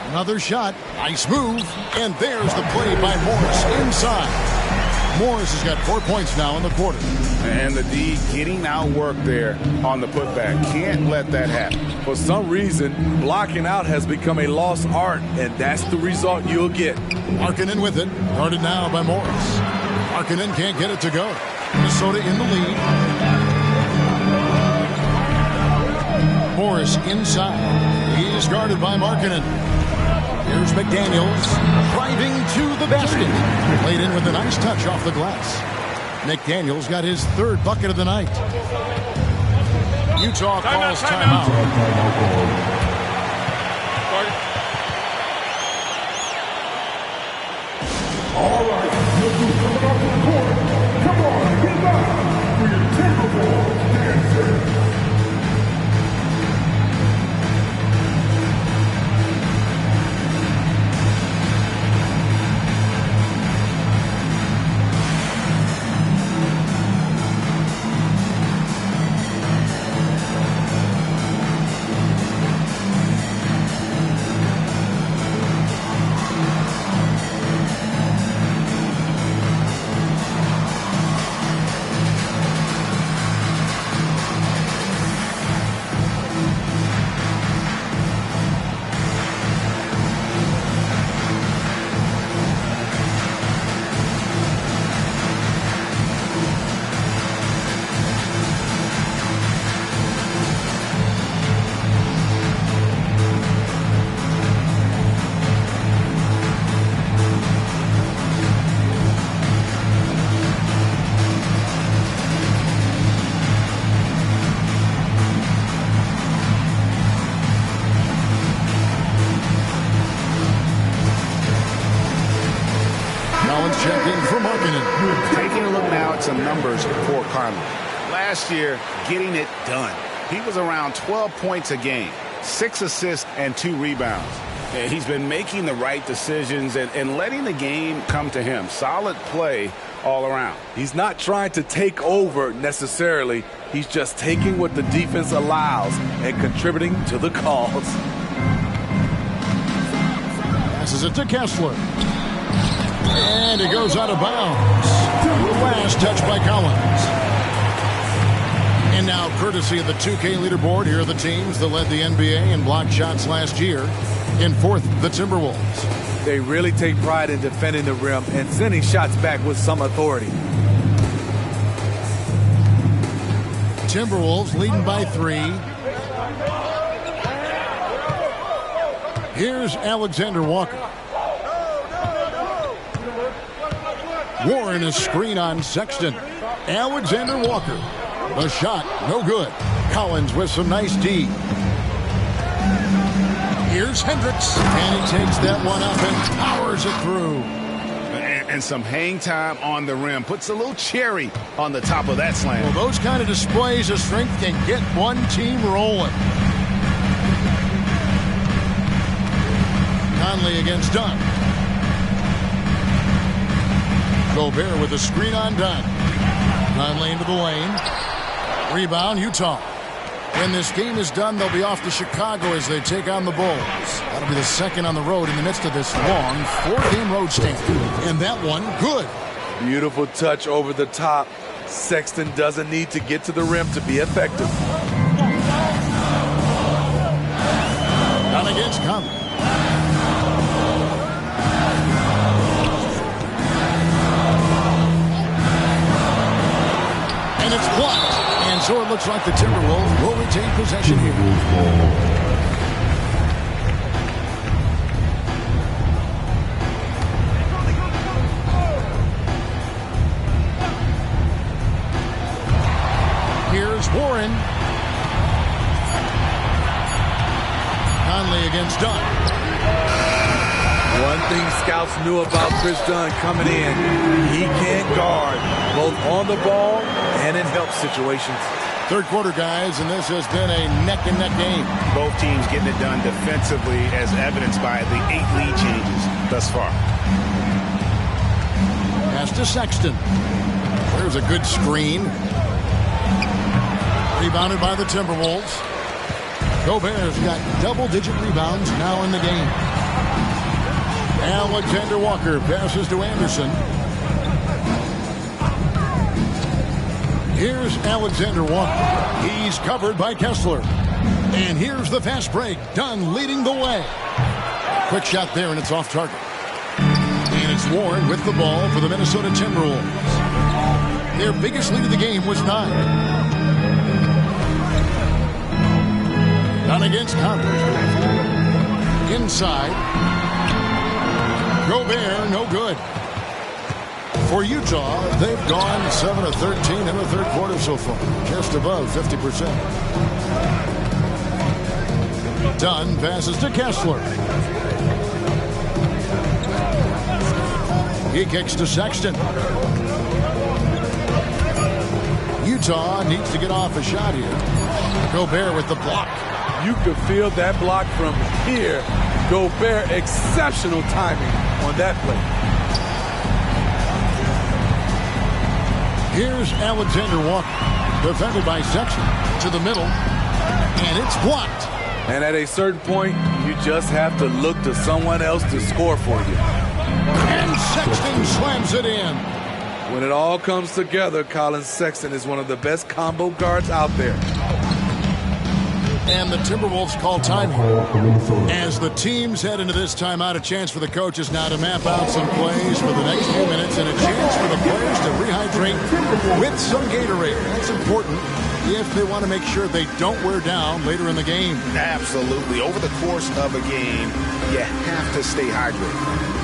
Another shot. Nice move. And there's the play by Morris inside. Morris has got 4 points now in the quarter. And the D getting outworked there on the putback. Can't let that happen. For some reason, blocking out has become a lost art, and that's the result you'll get. Markkanen with it. Guarded now by Morris. Markkanen can't get it to go. Minnesota in the lead. Morris inside. He's guarded by Markkanen. Here's McDaniels driving to the basket. Played in with a nice touch off the glass. McDaniels got his 3rd bucket of the night. Utah calls timeout. All right, look who's coming off the court. Come on, get back for your Timberwolves dancer. Taking a look now at some numbers for Conley. Last year, getting it done. He was around 12 points a game, 6 assists and 2 rebounds. And he's been making the right decisions and letting the game come to him. Solid play all around. He's not trying to take over necessarily. He's just taking what the defense allows and contributing to the cause. Passes it to Kessler. And it goes out of bounds. Last touch by Collins. And now, courtesy of the 2K leaderboard, here are the teams that led the NBA in blocked shots last year. In 4th, the Timberwolves. They really take pride in defending the rim and sending shots back with some authority. Timberwolves leading by 3. Here's Alexander Walker. Warren, a screen on Sexton. Alexander Walker. The shot, no good. Collins with some nice D. Here's Hendricks. And he takes that one up and powers it through. And some hang time on the rim. Puts a little cherry on the top of that slam. Well, those kind of displays of strength can get one team rolling. Conley against Dunn. Gobert with a screen on Dunn. Conley into the lane. Rebound, Utah. When this game is done, they'll be off to Chicago as they take on the Bulls. That'll be the second on the road in the midst of this long 4-game road stand. And that one, good. Beautiful touch over the top. Sexton doesn't need to get to the rim to be effective. Down against Conley. Looks like the Timberwolves will retain possession here. Here's Warren. Conley against Dunn. One thing scouts knew about Chris Dunn coming in, he can guard both on the ball and in help situations. Third quarter, guys, and this has been a neck-and-neck game. Both teams getting it done defensively, as evidenced by the 8 lead changes thus far. Pass to Sexton. There's a good screen. Rebounded by the Timberwolves. Gobert's got double-digit rebounds now in the game. Alexander Walker passes to Anderson. Here's Alexander Walker. He's covered by Kessler. And here's the fast break. Dunn leading the way. Quick shot there, and it's off target. And it's Warren with the ball for the Minnesota Timberwolves. Their biggest lead of the game was 9. Dunn against Conley. Inside. Gobert, no good. For Utah, they've gone 7 of 13 in the third quarter so far, just above 50%. Dunn passes to Kessler. He kicks to Sexton. Utah needs to get off a shot here. Gobert with the block. You could feel that block from here. Gobert, exceptional timing on that play. Here's Alexander Walker, defended by Sexton, to the middle, and it's blocked. And at a certain point, you just have to look to someone else to score for you. And Sexton slams it in. When it all comes together, Colin Sexton is one of the best combo guards out there. And the Timberwolves call time as the teams head into this timeout. A chance for the coaches now to map out some plays for the next few minutes and a chance for the players to rehydrate with some Gatorade. That's important if they want to make sure they don't wear down later in the game. Absolutely. Over the course of a game, you have to stay hydrated.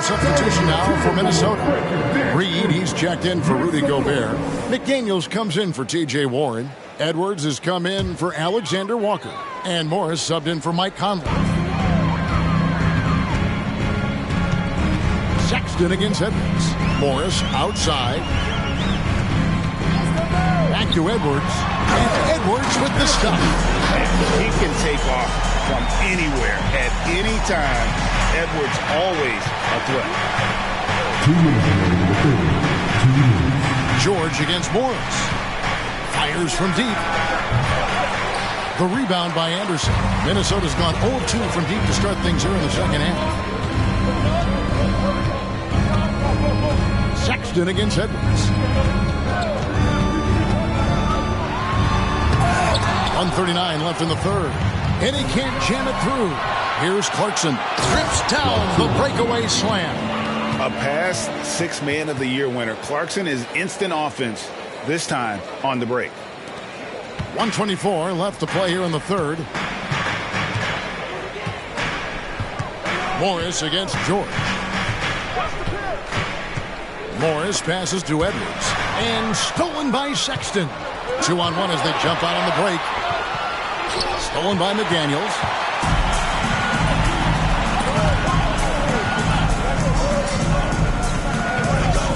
Substitution now for Minnesota. Reed, he's checked in for Rudy Gobert. McDaniels comes in for T.J. Warren. Edwards has come in for Alexander Walker. And Morris subbed in for Mike Conley. Sexton against Edwards. Morris outside. Back to Edwards. And Edwards with the stop. He can take off from anywhere at any time. Edwards always a threat. 2 minutes remaining in the third. 2 minutes. George against Morris. Fires from deep. The rebound by Anderson. Minnesota's gone 0-2 from deep to start things here in the second half. Sexton against Edwards. 1:39 left in the third. And he can't jam it through. Here's Clarkson. Trips down the breakaway slam. A past 6th Man of the Year winner. Clarkson is instant offense, this time on the break. 1:24 left to play here in the third. Morris against George. Morris passes to Edwards. And stolen by Sexton. 2-on-1 as they jump out on the break. Stolen by McDaniels.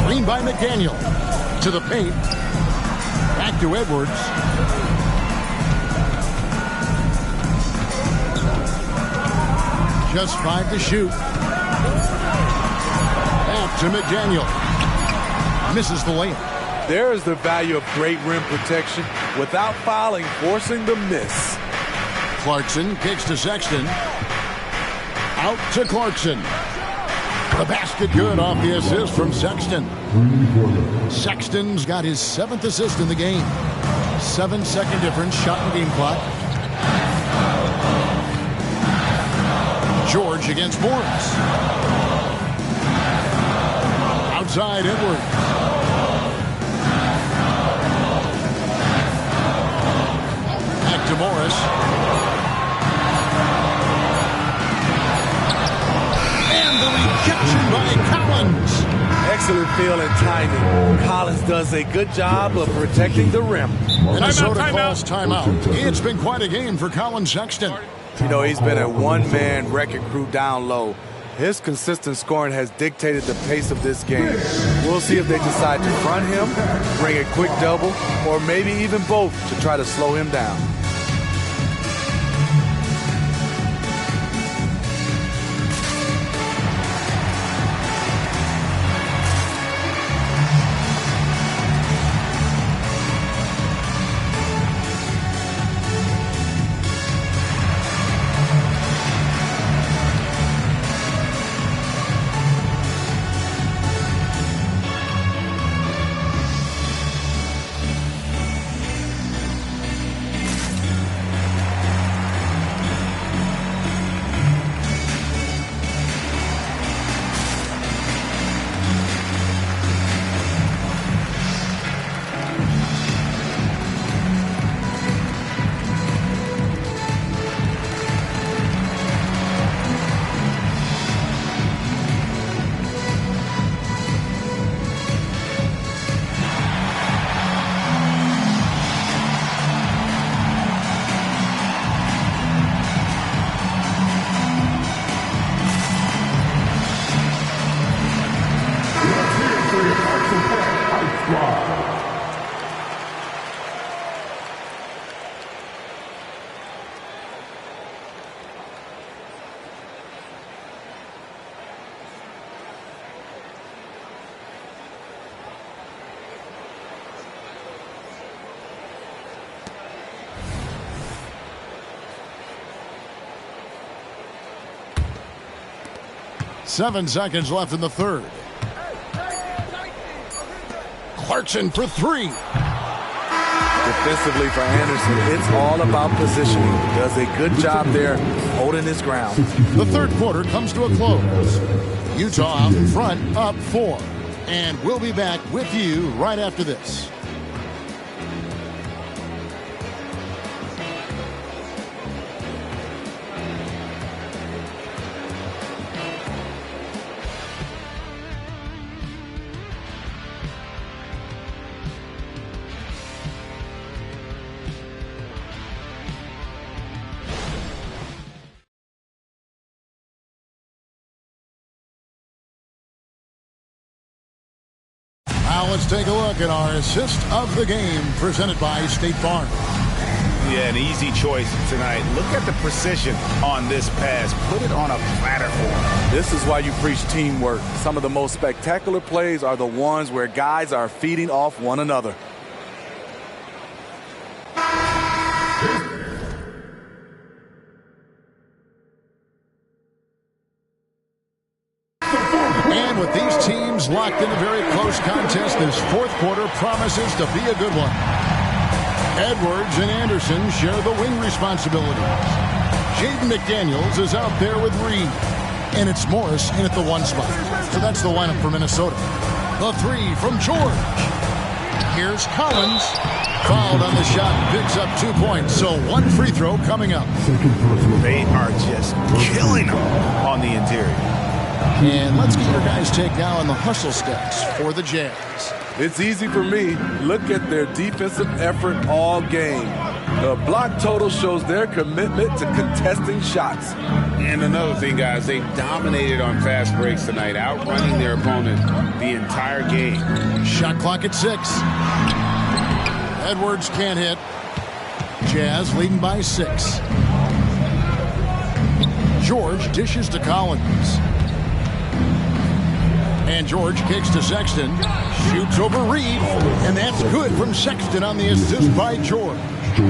Screen by McDaniel. To the paint. Back to Edwards. Just 5 to shoot. Back to McDaniel. Misses the layup. There is the value of great rim protection without fouling, forcing the miss. Clarkson kicks to Sexton. Out to Clarkson. The basket good off the assist from Sexton. Sexton's got his 7th assist in the game. 7-second difference, shot and game clock. George against Morris. Outside Edwards. Back to Morris. And the rejection by Collins. Excellent feel and timing. Collins does a good job of protecting the rim. Minnesota calls timeout. It's been quite a game for Colin Sexton. You know, he's been a one-man wrecking crew down low. His consistent scoring has dictated the pace of this game. We'll see if they decide to front him, bring a quick double, or maybe even both to try to slow him down. Seven seconds left in the third. Clarkson for 3. Defensively for Anderson, it's all about positioning. Does a good job there holding his ground. The third quarter comes to a close. Utah out in front, up 4. And we'll be back with you right after this. Now let's take a look at our assist of the game presented by State Farm. Yeah, an easy choice tonight. Look at the precision on this pass. Put it on a platter for him. This is why you preach teamwork. Some of the most spectacular plays are the ones where guys are feeding off one another. And with these teams locked in a very close contest, this fourth quarter promises to be a good one. Edwards and Anderson share the wing responsibilities. Jaden McDaniels is out there with Reed. And it's Morris in at the 1 spot. So that's the lineup for Minnesota. The 3 from George. Here's Collins. Fouled on the shot, picks up 2 points. So 1 free throw coming up. They are just killing them on the interior. And let's get your guys' take now on the hustle stats for the Jazz. It's easy for me. Look at their defensive effort all game. The block total shows their commitment to contesting shots. And another thing, guys, they dominated on fast breaks tonight, outrunning their opponent the entire game. Shot clock at 6. Edwards can't hit. Jazz leading by 6. George dishes to Collins. And George kicks to Sexton. Shoots over Reed. And that's good from Sexton on the assist by George. You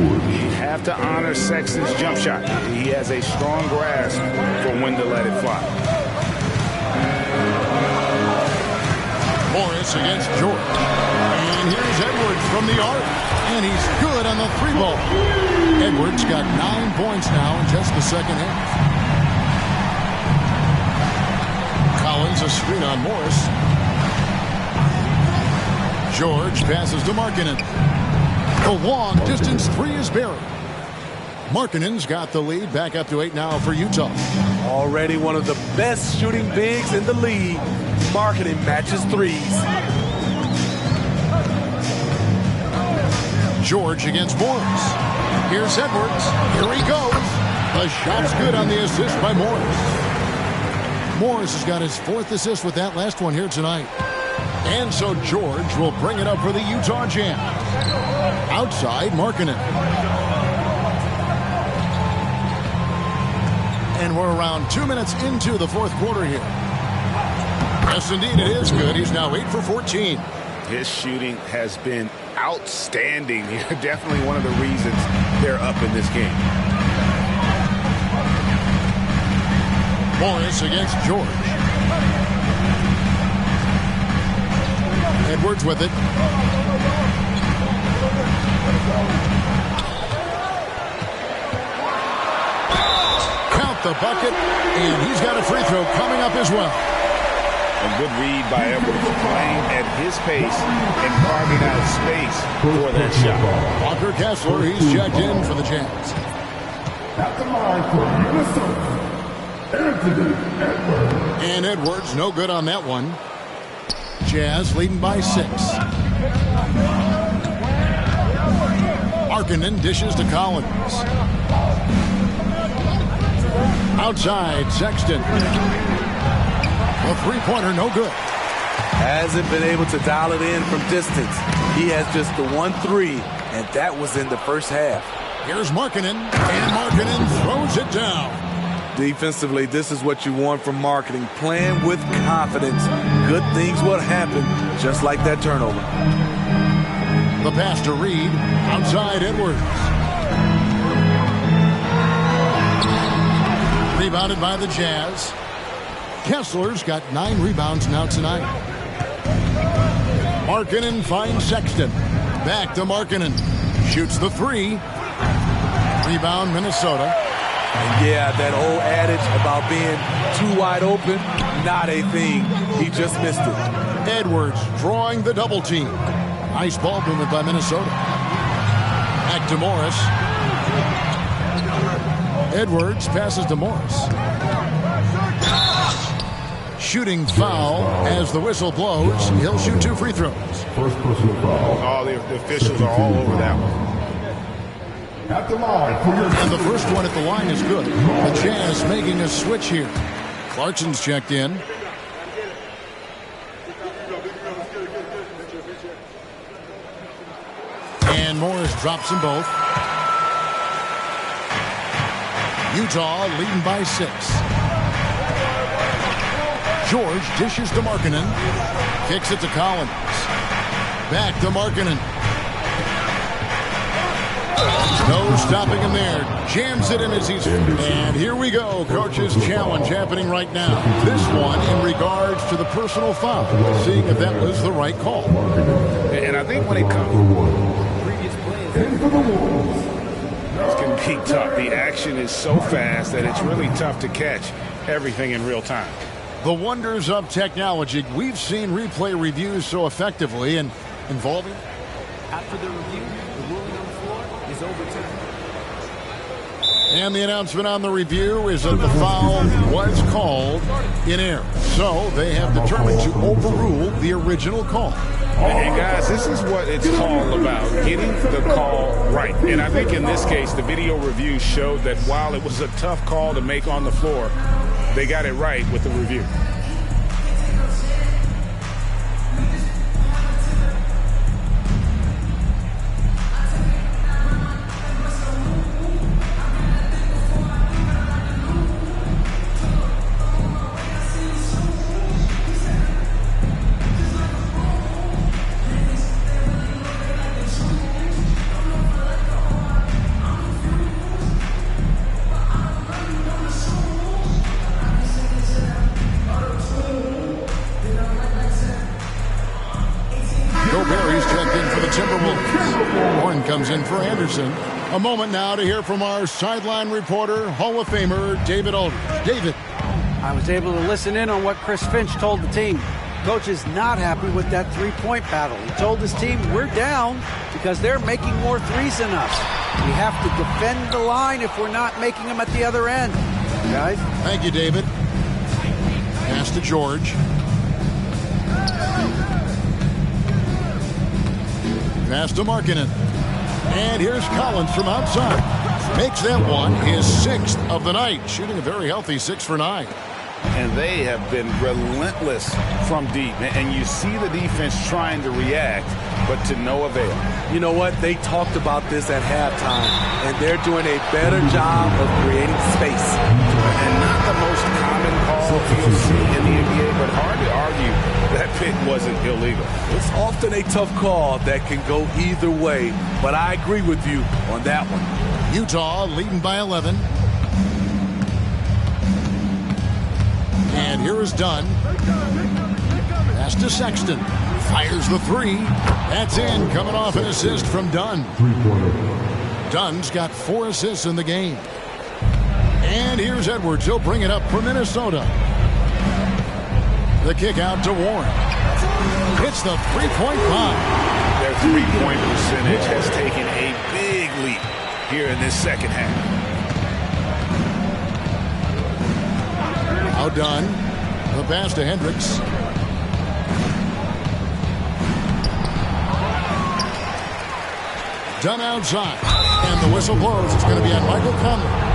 have to honor Sexton's jump shot. He has a strong grasp for when to let it fly. Morris against George. And here's Edwards from the arc. And he's good on the 3-ball. Edwards got 9 points now in just the second half. Collins a screen on Morris. George passes to Markkanen. The long distance 3 is buried. Markkanen's got the lead, back up to 8 now for Utah. Already one of the best shooting bigs in the league. Markkanen matches threes. George against Morris. Here's Edwards. Here he goes. The shot's good on the assist by Morris. Morris has got his 4th assist with that last one here tonight. And so George will bring it up for the Utah Jazz. Outside, Markkanen. And we're around 2 minutes into the 4th quarter here. Yes, indeed, it is good. He's now 8 for 14. His shooting has been outstanding. Definitely one of the reasons they're up in this game. Morris against George. Edwards with it. Count the bucket, and he's got a free throw coming up as well. A good read by Edwards, playing at his pace and carving out space for that shot. Walker Kessler, he's checked in for the Jazz. At the line for Minnesota, Anthony Edwards. And Edwards, no good on that one. Jazz leading by 6. Markkanen dishes to Collins. Outside, Sexton. A 3-pointer, no good. Hasn't been able to dial it in from distance. He has just the 1 3, and that was in the first half. Here's Markkanen, and Markkanen throws it down. Defensively, this is what you want from Markkanen. Playing with confidence. Good things will happen, just like that turnover. The pass to Reed. Outside, Edwards. Rebounded by the Jazz. Kessler's got 9 rebounds now tonight. Markkanen finds Sexton. Back to Markkanen. Shoots the 3. Rebound, Minnesota. And yeah, that old adage about being too wide open, not a thing. He just missed it. Edwards drawing the double team. Nice ball movement by Minnesota. Back to Morris. Edwards passes to Morris. Shooting foul as the whistle blows. He'll shoot 2 free throws. First personal foul. All the officials are all over that one. At the line for your And the first one at the line is good. The Jazz making a switch here. Clarkson's checked in. And Morris drops them both. Utah leading by 6. George dishes to Markkanen. Kicks it to Collins. Back to Markkanen. No stopping him there. Jams it in as he's... And here we go. Coach's challenge happening right now. This one in regards to the personal foul. Seeing if that was the right call. And I think when it comes... This can be tough. The action is so fast that it's really tough to catch everything in real time. The wonders of technology. We've seen replay reviews so effectively and involving... After the review, the ruling on the floor is overturned. And the announcement on the review is that the foul was called in error. So they have determined to overrule the original call. And guys, this is what it's all about, getting the call right. And I think in this case, the video review showed that while it was a tough call to make on the floor, they got it right with the review. Comes in for Anderson. A moment now to hear from our sideline reporter, Hall of Famer David Aldridge. David. I was able to listen in on what Chris Finch told the team. Coach is not happy with that three-point battle. He told his team, we're down because they're making more threes than us. We have to defend the line if we're not making them at the other end. Guys? Thank you, David. Pass to George. Pass to Markkanen. And here's Collins from outside. Makes that one his 6th of the night. Shooting a very healthy 6 for 9. And they have been relentless from deep. And you see the defense trying to react, but to no avail. You know what? They talked about this at halftime, and they're doing a better job of creating space. And not the most common call you'll see in the NBA, but hard to argue that pick wasn't illegal. It's often a tough call that can go either way, but I agree with you on that one. Utah leading by 11. And here is Dunn. Pass to Sexton. Fires the 3. That's in, coming off an assist from Dunn. Dunn's got 4 assists in the game. And here's Edwards. He'll bring it up for Minnesota. The kick out to Warren. Hits the three-point line. Their three-point percentage has taken a big leap here in this second half. Now Dunn. The pass to Hendricks. Dunn outside. And the whistle blows. It's going to be on Michael Conley.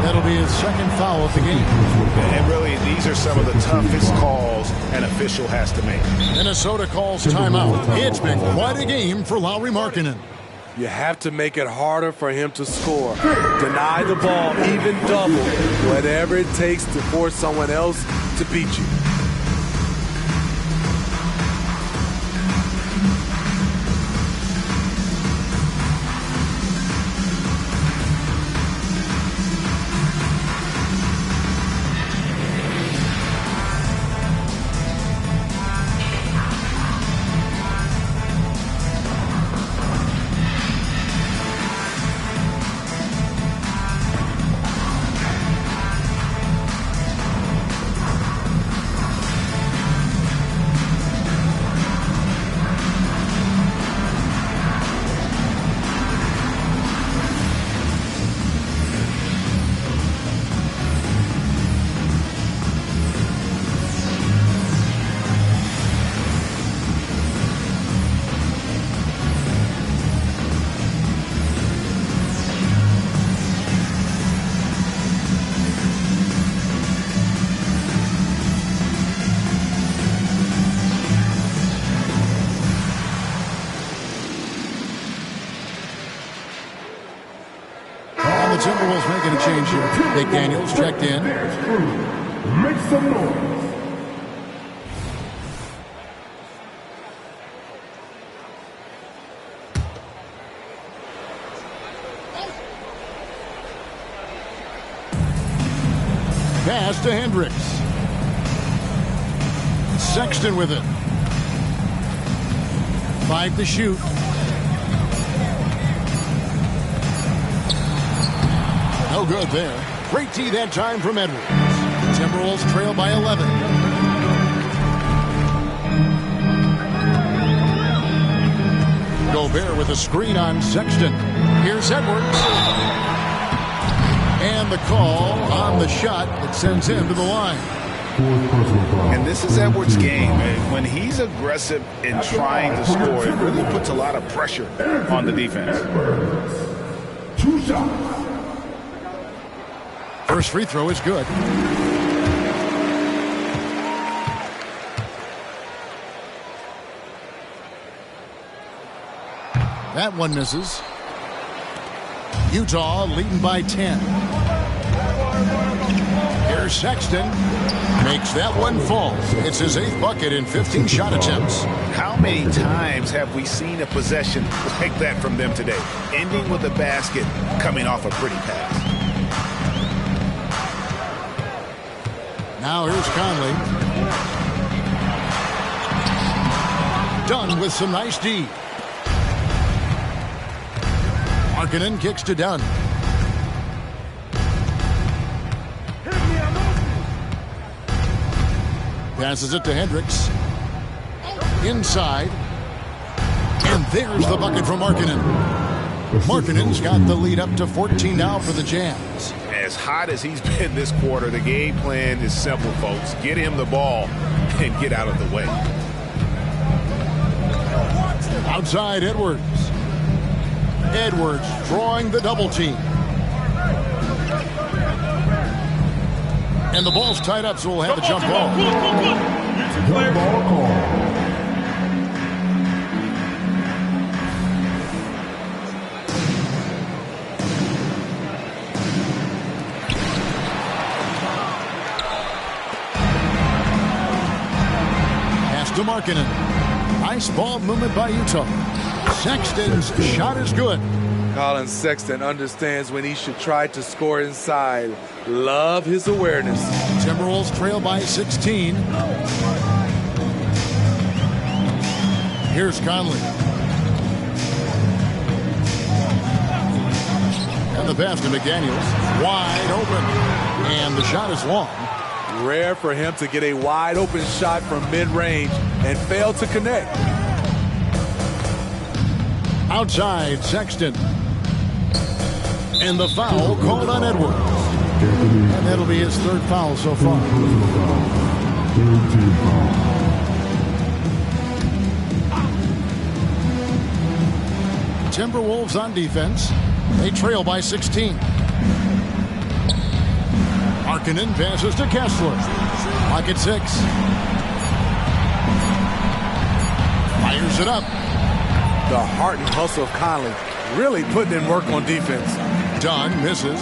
That'll be his 2nd foul of the game. And really, these are some of the toughest calls an official has to make. Minnesota calls timeout. It's been quite a game for Lauri Markkanen. You have to make it harder for him to score. Deny the ball, even double, whatever it takes to force someone else to beat you. Timberwolves making a change here. McDaniels checked in. Make some noise. Pass to Hendricks. Sexton with it. 5 to shoot. No good there. Great tee that time from Edwards. Timberwolves trail by 11. Gobert with a screen on Sexton. Here's Edwards. And the call on the shot that sends him to the line. And this is Edwards' game. When he's aggressive in trying to score, it really puts a lot of pressure on the defense. 2 shots. First free throw is good. That one misses. Utah leading by 10. Here's Sexton. Makes that one fall. It's his 8th bucket in 15 shot attempts. How many times have we seen a possession like that from them today? Ending with a basket, coming off a pretty pass. Now here's Conley. Dunn with some nice D. Markkanen kicks to Dunn. Passes it to Hendricks. Inside. And there's the bucket from Markkanen. Markkanen's got the lead up to 14 now for the Jazz. As hot as he's been this quarter, the game plan is simple, folks. Get him the ball and get out of the way. Outside Edwards. Edwards drawing the double team. And the ball's tied up, so we'll have a jump ball. Jump ball call. Pass to Markkanen. Nice ball movement by Utah. Sexton's shot is good. Colin Sexton understands when he should try to score inside. Love his awareness. Timberwolves trail by 16. Here's Conley. And the pass to McDaniels. Wide open. And the shot is long. Rare for him to get a wide open shot from mid-range and fail to connect. Outside Sexton. And the foul called on Edwards. And that'll be his 3rd foul so far. Timberwolves on defense. They trail by 16. Markkanen passes to Kessler. Pocket 6. Fires it up. The heart and hustle of Conley really putting in work on defense. Dunn misses.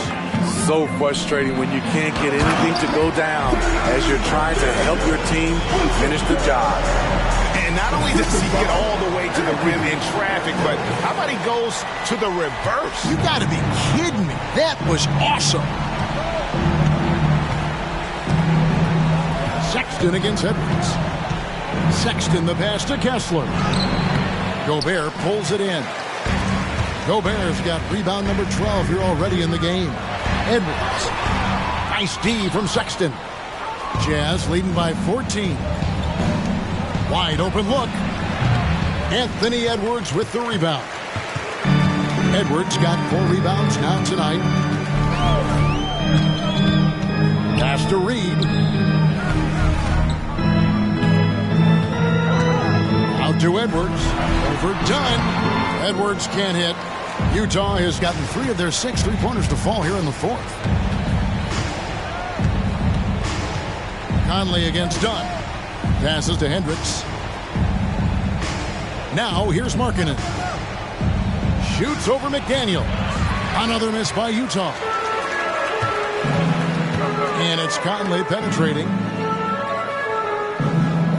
So frustrating when you can't get anything to go down as you're trying to help your team finish the job. And not only does he get all the way to the rim in traffic, but how about he goes to the reverse? You got to be kidding me. That was awesome. Sexton against Edwards. Sexton the pass to Kessler. Gobert pulls it in. Gobert's got rebound number 12 here already in the game. Edwards. Nice D from Sexton. Jazz leading by 14. Wide open look. Anthony Edwards with the rebound. Edwards got 4 rebounds now tonight. Pass to Reed. Out to Edwards. Overdone. Edwards can't hit. Utah has gotten 3 of their 6 3-pointers to fall here in the 4th. Conley against Dunn. Passes to Hendricks. Now here's Markkanen. Shoots over McDaniel. Another miss by Utah. And it's Conley penetrating.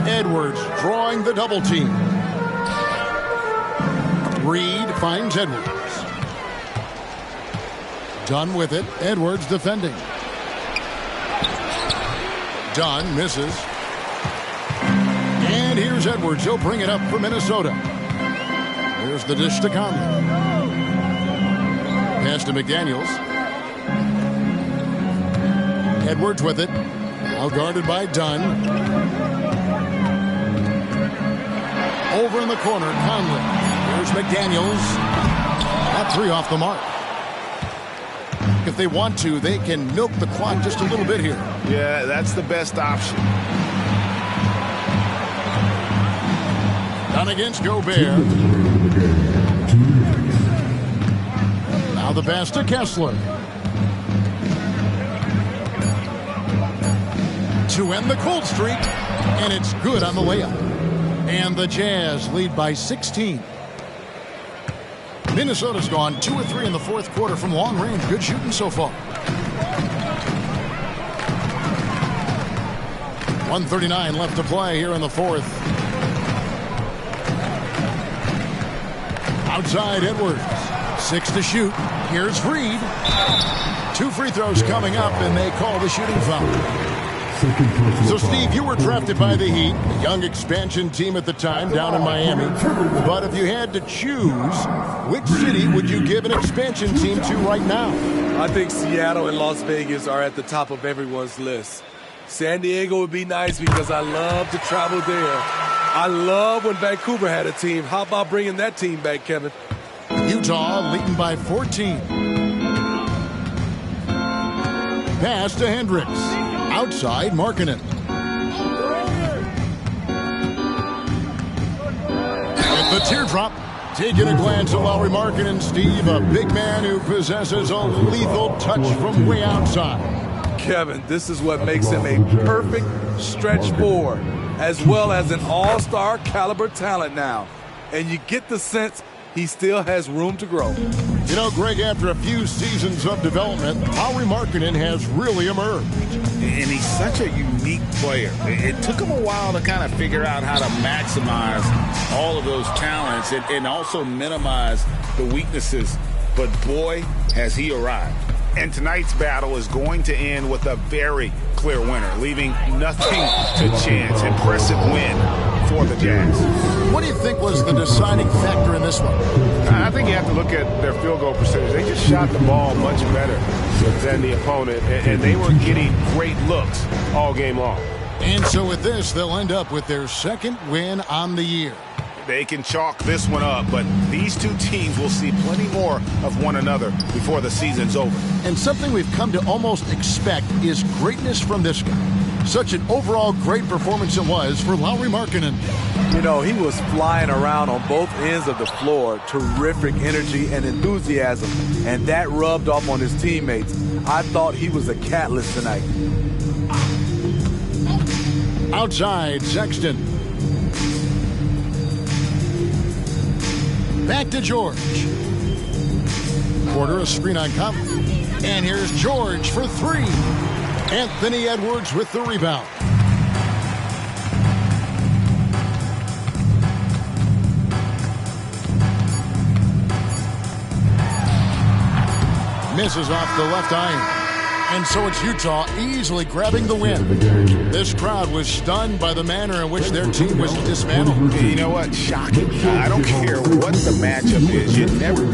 Edwards drawing the double team. Reed finds Edwards. Dunn with it. Edwards defending. Dunn misses. And here's Edwards. He'll bring it up for Minnesota. Here's the dish to Conley. Pass to McDaniels. Edwards with it. Now guarded by Dunn. Over in the corner, Conley. Here's McDaniels. That 3 off the mark. if they want to, they can milk the clock just a little bit here. Yeah, that's the best option. Down against Gobert. Now the pass to Kessler. To end the cold streak, and it's good on the layup. And the Jazz lead by 16. Minnesota's gone 2 of 3 in the fourth quarter from long range. Good shooting so far. 1:39 left to play here in the fourth. Outside Edwards. 6 to shoot. Here's Reed. 2 free throws coming up, and they call the shooting foul. So, Steve, you were drafted by the Heat, a young expansion team at the time down in Miami. But if you had to choose, which city would you give an expansion team to right now? I think Seattle and Las Vegas are at the top of everyone's list. San Diego would be nice because I love to travel there. I love when Vancouver had a team. How about bringing that team back, Kevin? Utah leading by 14. Pass to Hendricks. Outside, Markkanen. With the teardrop, taking a glance at Lauri Markkanen, Steve, a big man who possesses a lethal touch from way outside. Kevin, this is what makes him a perfect stretch forward, as well as an all-star caliber talent now. And you get the sense he still has room to grow. You know, Greg, after a few seasons of development, Lauri Markkanen has really emerged. And he's such a unique player. It took him a while to kind of figure out how to maximize all of those talents and also minimize the weaknesses. But boy, has he arrived. And tonight's battle is going to end with a very clear winner, leaving nothing to chance. Impressive win for the Jazz. What do you think was the deciding factor in this one? I think you have to look at their field goal percentage. They just shot the ball much better than the opponent, and they were getting great looks all game long. And so with this, they'll end up with their second win on the year. They can chalk this one up, but these two teams will see plenty more of one another before the season's over. And something we've come to almost expect is greatness from this guy. Such an overall great performance it was for Lauri Markkanen. You know, he was flying around on both ends of the floor. Terrific energy and enthusiasm, and that rubbed off on his teammates. I thought he was a catalyst tonight. Outside, Sexton. Back to George. Porter, a screen on Conley. And here's George for 3. Anthony Edwards with the rebound. Misses off the left iron. And so it's Utah easily grabbing the win. This crowd was stunned by the manner in which their team was dismantled. You know what? Shocking. I don't care what the matchup is. You never